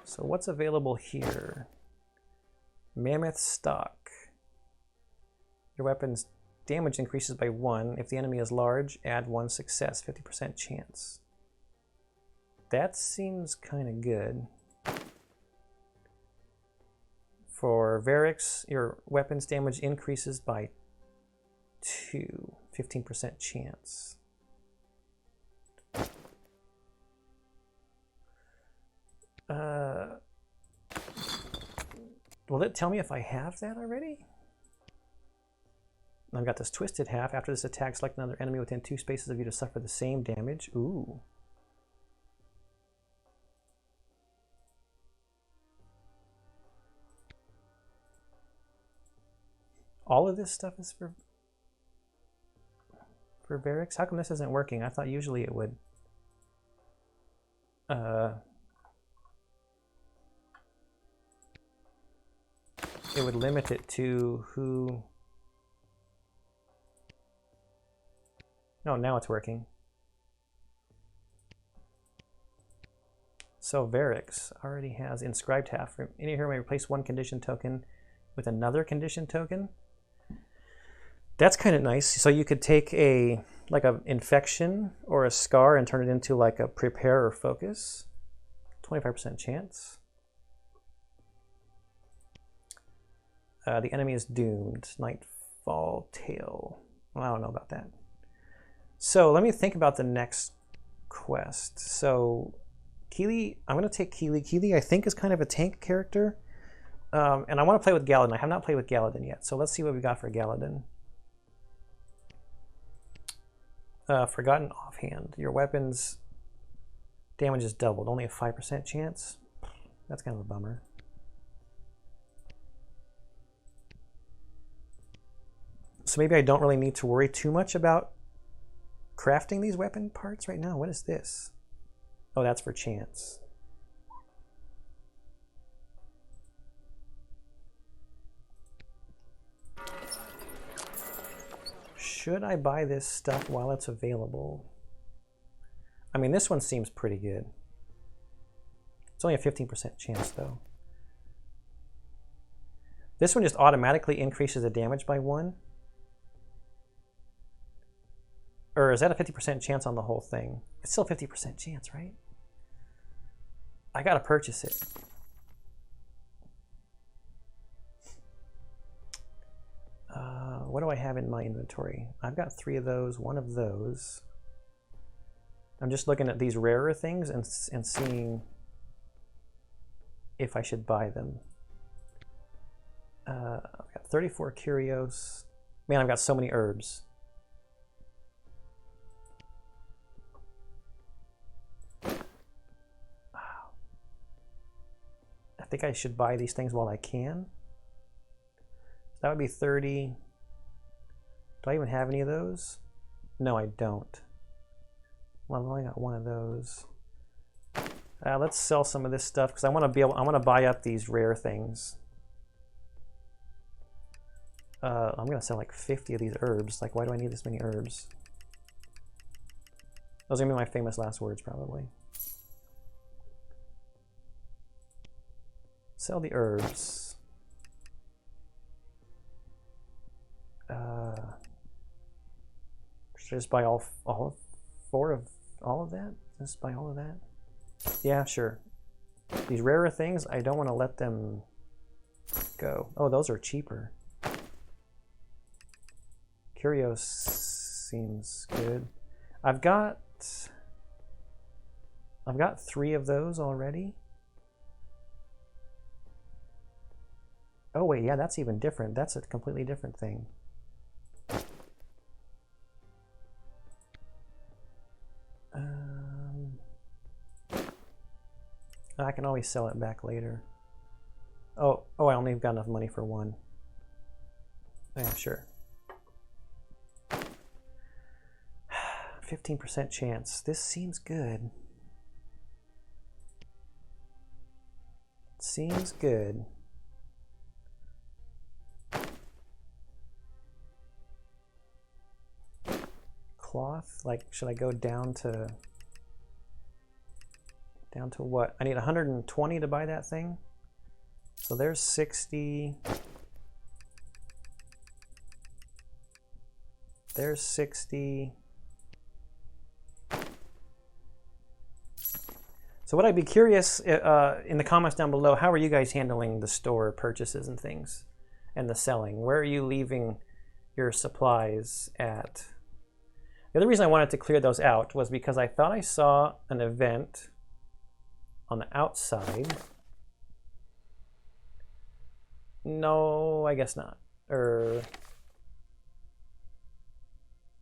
So what's available here? Mammoth Stock. Your weapon's damage increases by 1. If the enemy is large, add 1 success, 50% chance. That seems kind of good. For Varix, your weapon's damage increases by 2, 15% chance. Will it tell me if I have that already? I've got this twisted half. After this attack, select another enemy within 2 spaces of you to suffer the same damage. Ooh. All of this stuff is for Varix? How come this isn't working? I thought usually it would. It would limit it to who... No, now it's working. So Varix already has inscribed half. Any hero may replace 1 condition token with another condition token. That's kind of nice. So you could take a like an infection or a scar and turn it into like a prepare or focus. 25% chance. The enemy is doomed. Nightfall Tale. Well, I don't know about that. So let me think about the next quest. So Keely, I'm going to take Keely. Keely, I think, is kind of a tank character. And I want to play with Galadin. I have not played with Galadin yet. So let's see what we got for Galadin. Forgotten Offhand. Your weapon's damage is doubled. Only a 5% chance. That's kind of a bummer. So maybe I don't really need to worry too much about crafting these weapon parts right now. What is this? Oh, that's for chance. Should I buy this stuff while it's available? I mean, this one seems pretty good. It's only a 15% chance, though. This one just automatically increases the damage by 1. Or is that a 50% chance on the whole thing? It's still 50% chance, right? I gotta purchase it. What do I have in my inventory? I've got 3 of those, 1 of those. I'm just looking at these rarer things and seeing if I should buy them. I've got 34 curios. Man, I've got so many herbs. Wow. I think I should buy these things while I can. That would be 30. Do I even have any of those? No, I don't. Well, I've only got 1 of those. Let's sell some of this stuff because I want to buy up these rare things. I'm gonna sell like 50 of these herbs. Like, why do I need this many herbs? Those are gonna be my famous last words, probably. Sell the herbs. Should I just buy all 4 of all of that? Just buy all of that? Yeah, sure. These rarer things, I don't want to let them go. Oh, those are cheaper. Curios seems good. I've got 3 of those already. Oh wait, yeah, that's even different. That's a completely different thing. I can always sell it back later. Oh, I only got enough money for 1. Yeah, sure. 15% chance. This seems good. Seems good. Cloth, like, should I go down to what? I need 120 to buy that thing. So there's 60. There's 60. So what I'd be curious in the comments down below, how are you guys handling the store purchases and things and the selling? Where are you leaving your supplies at? The other reason I wanted to clear those out was because I thought I saw an event on the outside. No, I guess not.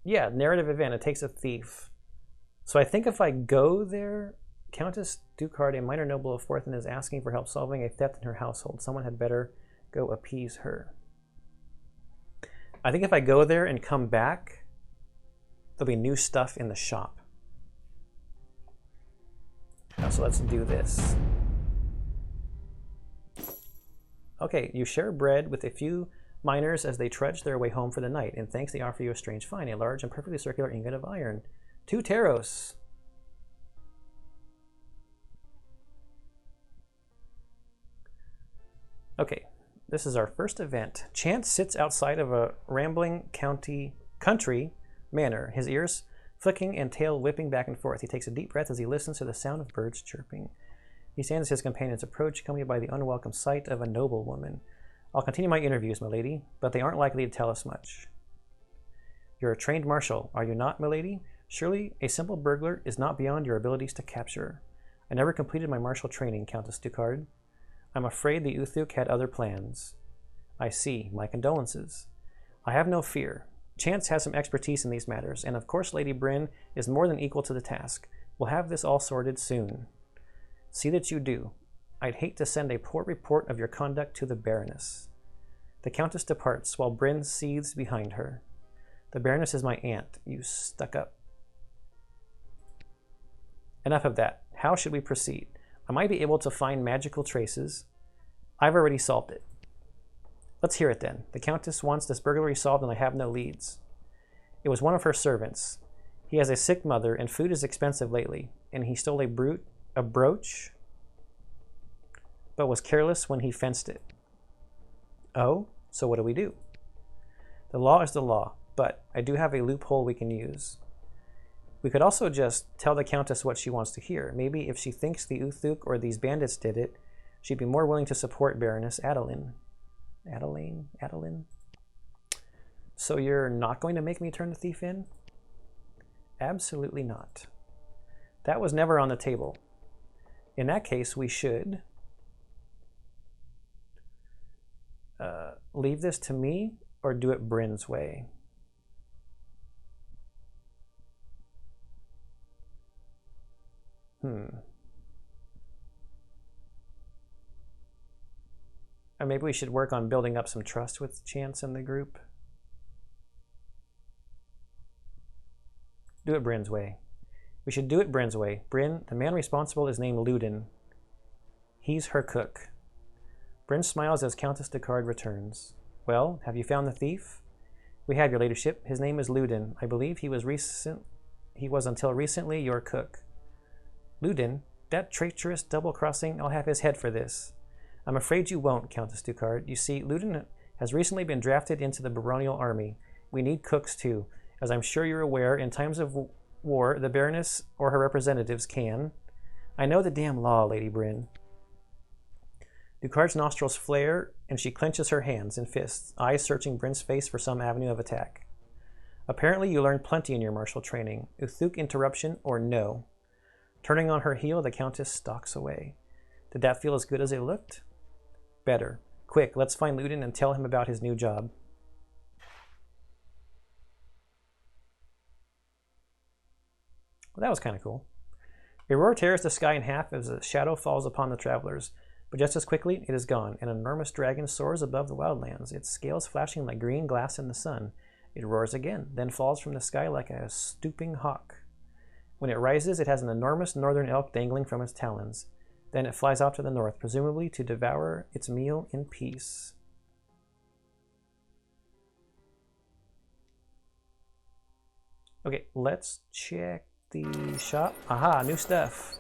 Yeah, narrative event. It takes a thief. So I think if I go there, Countess Ducard, a minor noble of Forthen, is asking for help solving a theft in her household. Someone had better go appease her. I think if I go there and come back, there'll be new stuff in the shop. So let's do this. Okay, you share bread with a few miners as they trudge their way home for the night. In thanks, they offer you a strange find, a large and perfectly circular ingot of iron. 2 taros. Okay, this is our first event. Chance sits outside of a rambling country manor, his ears flicking and tail whipping back and forth. He takes a deep breath as he listens to the sound of birds chirping. He stands as his companions approach, accompanied by the unwelcome sight of a noble woman. I'll continue my interviews, milady, but they aren't likely to tell us much. You're a trained marshal, are you not, milady? Surely a simple burglar is not beyond your abilities to capture. I never completed my martial training, Countess Ducard. I'm afraid the Uthuk had other plans. I see. My condolences. I have no fear. Chance has some expertise in these matters, and of course Lady Bryn is more than equal to the task. We'll have this all sorted soon. See that you do. I'd hate to send a poor report of your conduct to the Baroness. The Countess departs, while Bryn seethes behind her. The Baroness is my aunt, you stuck-up. Enough of that. How should we proceed? I might be able to find magical traces. I've already solved it. Let's hear it then. The Countess wants this burglary solved and I have no leads. It was one of her servants. He has a sick mother and food is expensive lately, and he stole a brooch, but was careless when he fenced it. Oh, so what do we do? The law is the law, but I do have a loophole we can use. We could also just tell the Countess what she wants to hear. Maybe if she thinks the Uthuk or these bandits did it, she'd be more willing to support Baroness Adeline. Adeline? So you're not going to make me turn the thief in? Absolutely not. That was never on the table. In that case, we should leave this to me or do it Bryn's way. Or maybe we should work on building up some trust with Chance and the group. Do it Bryn's way. We should do it Bryn's way. Bryn, the man responsible is named Ludin. He's her cook. Bryn smiles as Countess Descartes returns. Well, have you found the thief? We have, your ladyship. His name is Ludin. I believe he was until recently your cook. Ludin? That traitorous double-crossing? I'll have his head for this. I'm afraid you won't, Countess Descartes. You see, Ludin has recently been drafted into the baronial army. We need cooks, too. As I'm sure you're aware, in times of war, the Baroness or her representatives can... I know the damn law, Lady Bryn. Descartes' nostrils flare, and she clenches her hands and fists, eyes searching Bryn's face for some avenue of attack. Apparently you learned plenty in your martial training. Uthuk interruption or no. Turning on her heel, the Countess stalks away. Did that feel as good as it looked? Better. Quick, let's find Ludin and tell him about his new job. Well, that was kind of cool. A roar tears the sky in half as a shadow falls upon the travelers. But just as quickly, it is gone. An enormous dragon soars above the wildlands, its scales flashing like green glass in the sun. It roars again, then falls from the sky like a stooping hawk. When it rises, it has an enormous northern elk dangling from its talons. Then it flies off to the north, presumably to devour its meal in peace. Okay, let's check the shop. Aha, new stuff.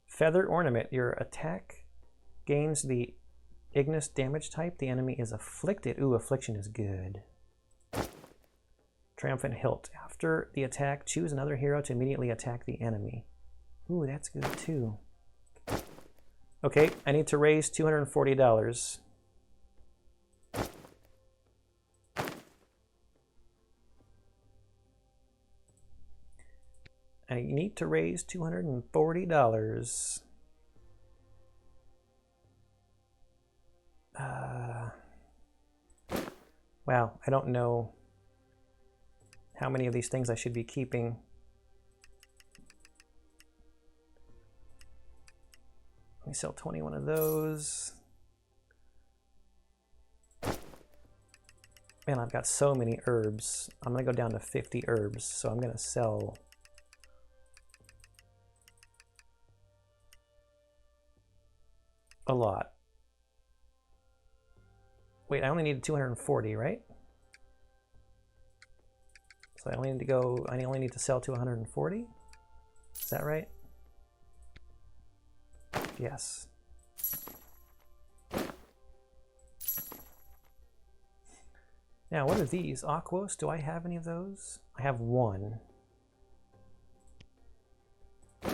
Feather ornament. Your attack gains the Ignis damage type. The enemy is afflicted. Ooh, affliction is good. Triumphant hilt. After the attack, choose another hero to immediately attack the enemy. Ooh, that's good too. Okay, I need to raise $240. I need to raise $240. Wow, I don't know how many of these things I should be keeping. Let me sell 21 of those. Man, I've got so many herbs. I'm going to go down to 50 herbs, so I'm going to sell... a lot. Wait, I only need 240, right? So I only need to sell to 140? Is that right? Yes. Now, what are these? Aquos? Do I have any of those? I have one.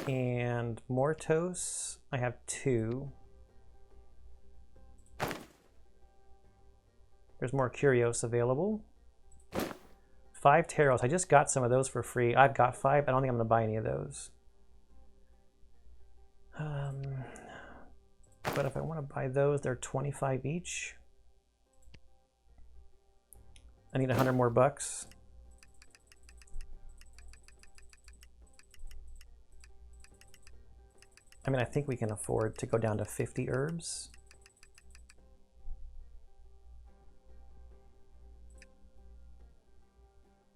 And Mortos, I have two. There's more Curios available. 5 Taros. I just got some of those for free. I've got 5. I don't think I'm going to buy any of those. But if I want to buy those, they're 25 each. I need 100 more bucks. I mean, I think we can afford to go down to 50 herbs.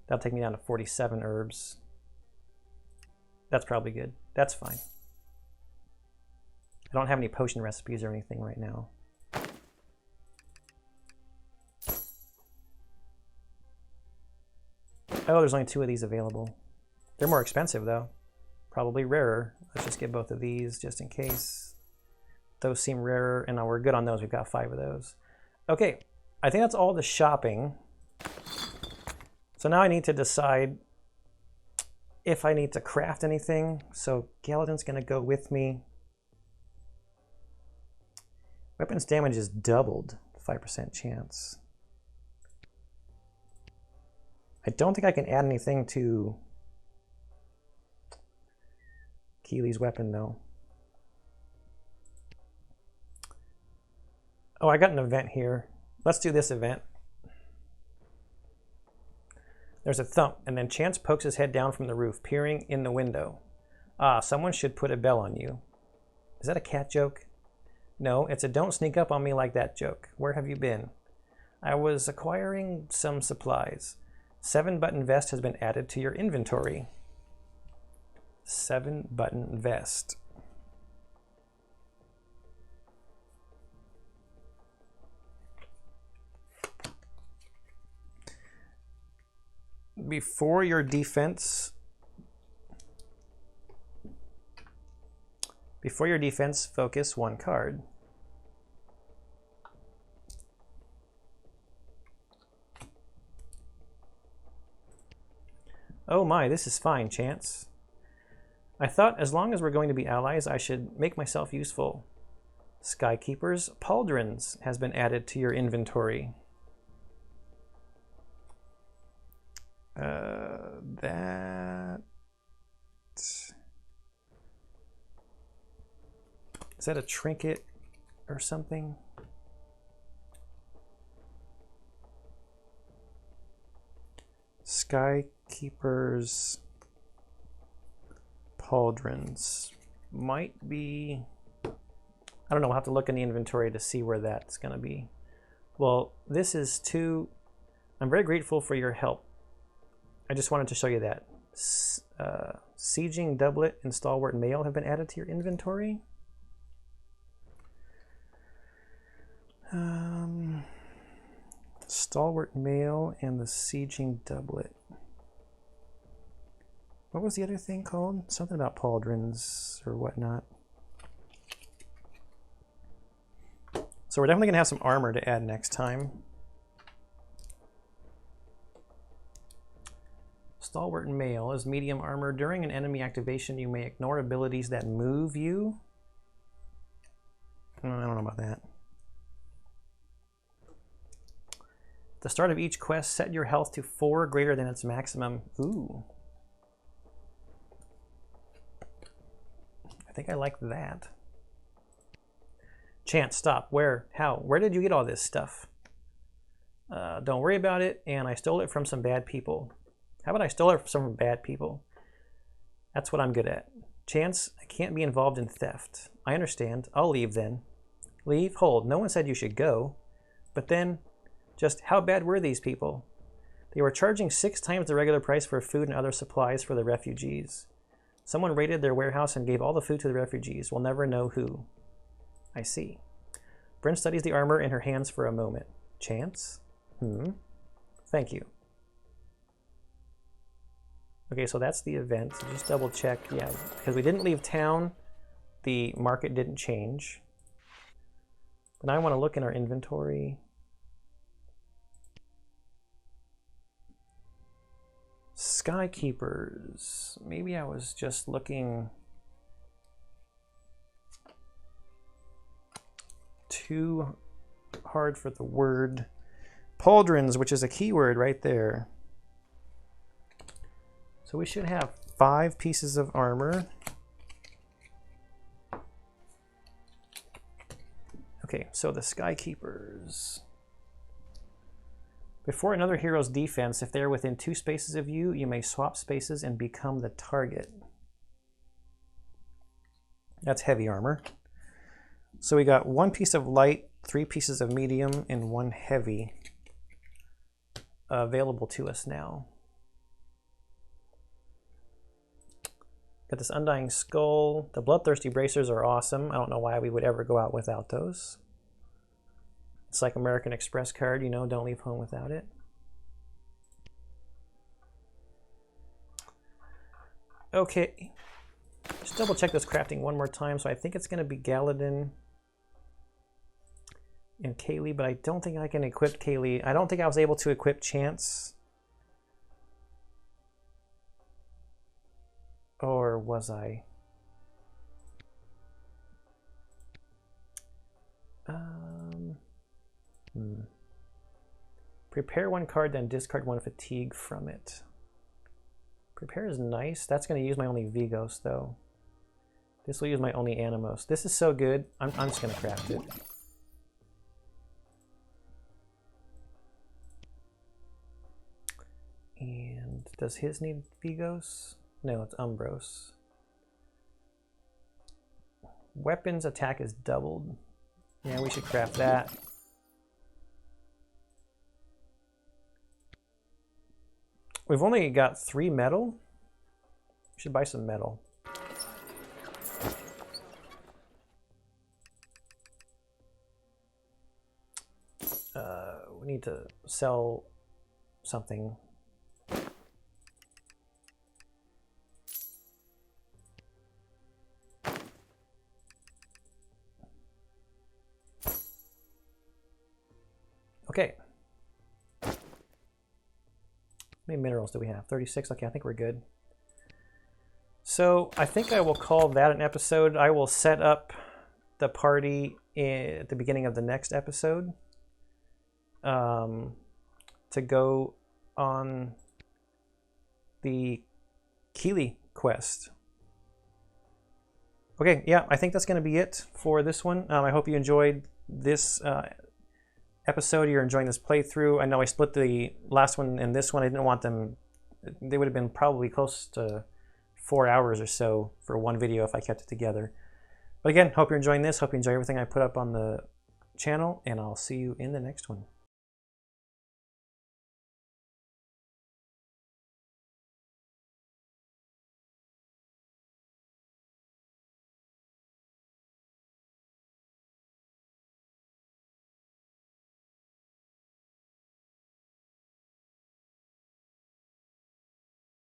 That'll take me down to 47 herbs. That's probably good. That's fine. I don't have any potion recipes or anything right now. Oh, there's only 2 of these available. They're more expensive though. Probably rarer. Let's just get both of these just in case. Those seem rarer, and we're good on those. We've got 5 of those. Okay, I think that's all the shopping. So now I need to decide if I need to craft anything. So Galadin's going to go with me. Weapons damage is doubled, 5% chance. I don't think I can add anything to Keely's weapon, though. Oh, I got an event here. Let's do this event. There's a thump, and then Chance pokes his head down from the roof, peering in the window. Ah, someone should put a bell on you. Is that a cat joke? No, it's a don't sneak up on me like that joke. Where have you been? I was acquiring some supplies. 7-button vest has been added to your inventory. 7-button vest. Before your defense, focus 1 card. Oh my, this is fine, Chance. I thought as long as we're going to be allies, I should make myself useful. Skykeeper's Pauldrons has been added to your inventory. That... Is that a trinket or something? Skykeeper's Pauldrons might be... I don't know, we'll have to look in the inventory to see where that's going to be. Well, this is 2... I'm very grateful for your help. I just wanted to show you that. Sieging Doublet and Stalwart Mail have been added to your inventory. Stalwart Mail and the Sieging Doublet. What was the other thing called? Something about pauldrons or whatnot. So we're definitely going to have some armor to add next time. Stalwart Mail is medium armor. During an enemy activation, you may ignore abilities that move you. I don't know about that. At the start of each quest, set your health to 4 greater than its maximum. Ooh. I think I like that. Chance, stop. Where? How? Where did you get all this stuff? Don't worry about it, and I stole it from some bad people. How about I stole it from some bad people? That's what I'm good at. Chance, I can't be involved in theft. I understand. I'll leave then. Leave? Hold. No one said you should go. But then, just how bad were these people? They were charging 6 times the regular price for food and other supplies for the refugees. Someone raided their warehouse and gave all the food to the refugees. We'll never know who. I see. Bryn studies the armor in her hands for a moment. Chance? Thank you. Okay, so that's the event. So just double check. Yeah, because we didn't leave town, the market didn't change. But now I want to look in our inventory. Skykeepers. Maybe I was just looking too hard for the word. Pauldrons, which is a keyword right there. So we should have 5 pieces of armor. Okay, so the Skykeepers. Before another hero's defense, if they're within 2 spaces of you, you may swap spaces and become the target. That's heavy armor. So we got 1 piece of light, 3 pieces of medium, and 1 heavy available to us now. Got this Undying Skull. The Bloodthirsty Bracers are awesome. I don't know why we would ever go out without those. It's like American Express card, you know, don't leave home without it. Okay. Just double check this crafting one more time. So I think it's going to be Galadin and Kaylee, but I don't think I can equip Kaylee. I don't think I was able to equip Chance. Or was I? Prepare one card, then discard one fatigue from it. Prepare is nice. That's going to use my only Vigos, though. This will use my only Animos. This is so good. I'm just going to craft it. And does his need Vigos? No, it's Umbros. Weapons attack is doubled. Yeah, we should craft that. We've only got 3 metal. We should buy some metal. We need to sell something. Okay. How many minerals do we have? 36. Okay, I think we're good. So I think I will call that an episode. I will set up the party at the beginning of the next episode to go on the Keeley quest. Okay, yeah, I think that's going to be it for this one. I hope you enjoyed this episode. You're enjoying this playthrough. I know I split the last one and this one. I didn't want them. They would have been probably close to 4 hours or so for one video if I kept it together. But again, hope you're enjoying this. Hope you enjoy everything I put up on the channel, and I'll see you in the next one.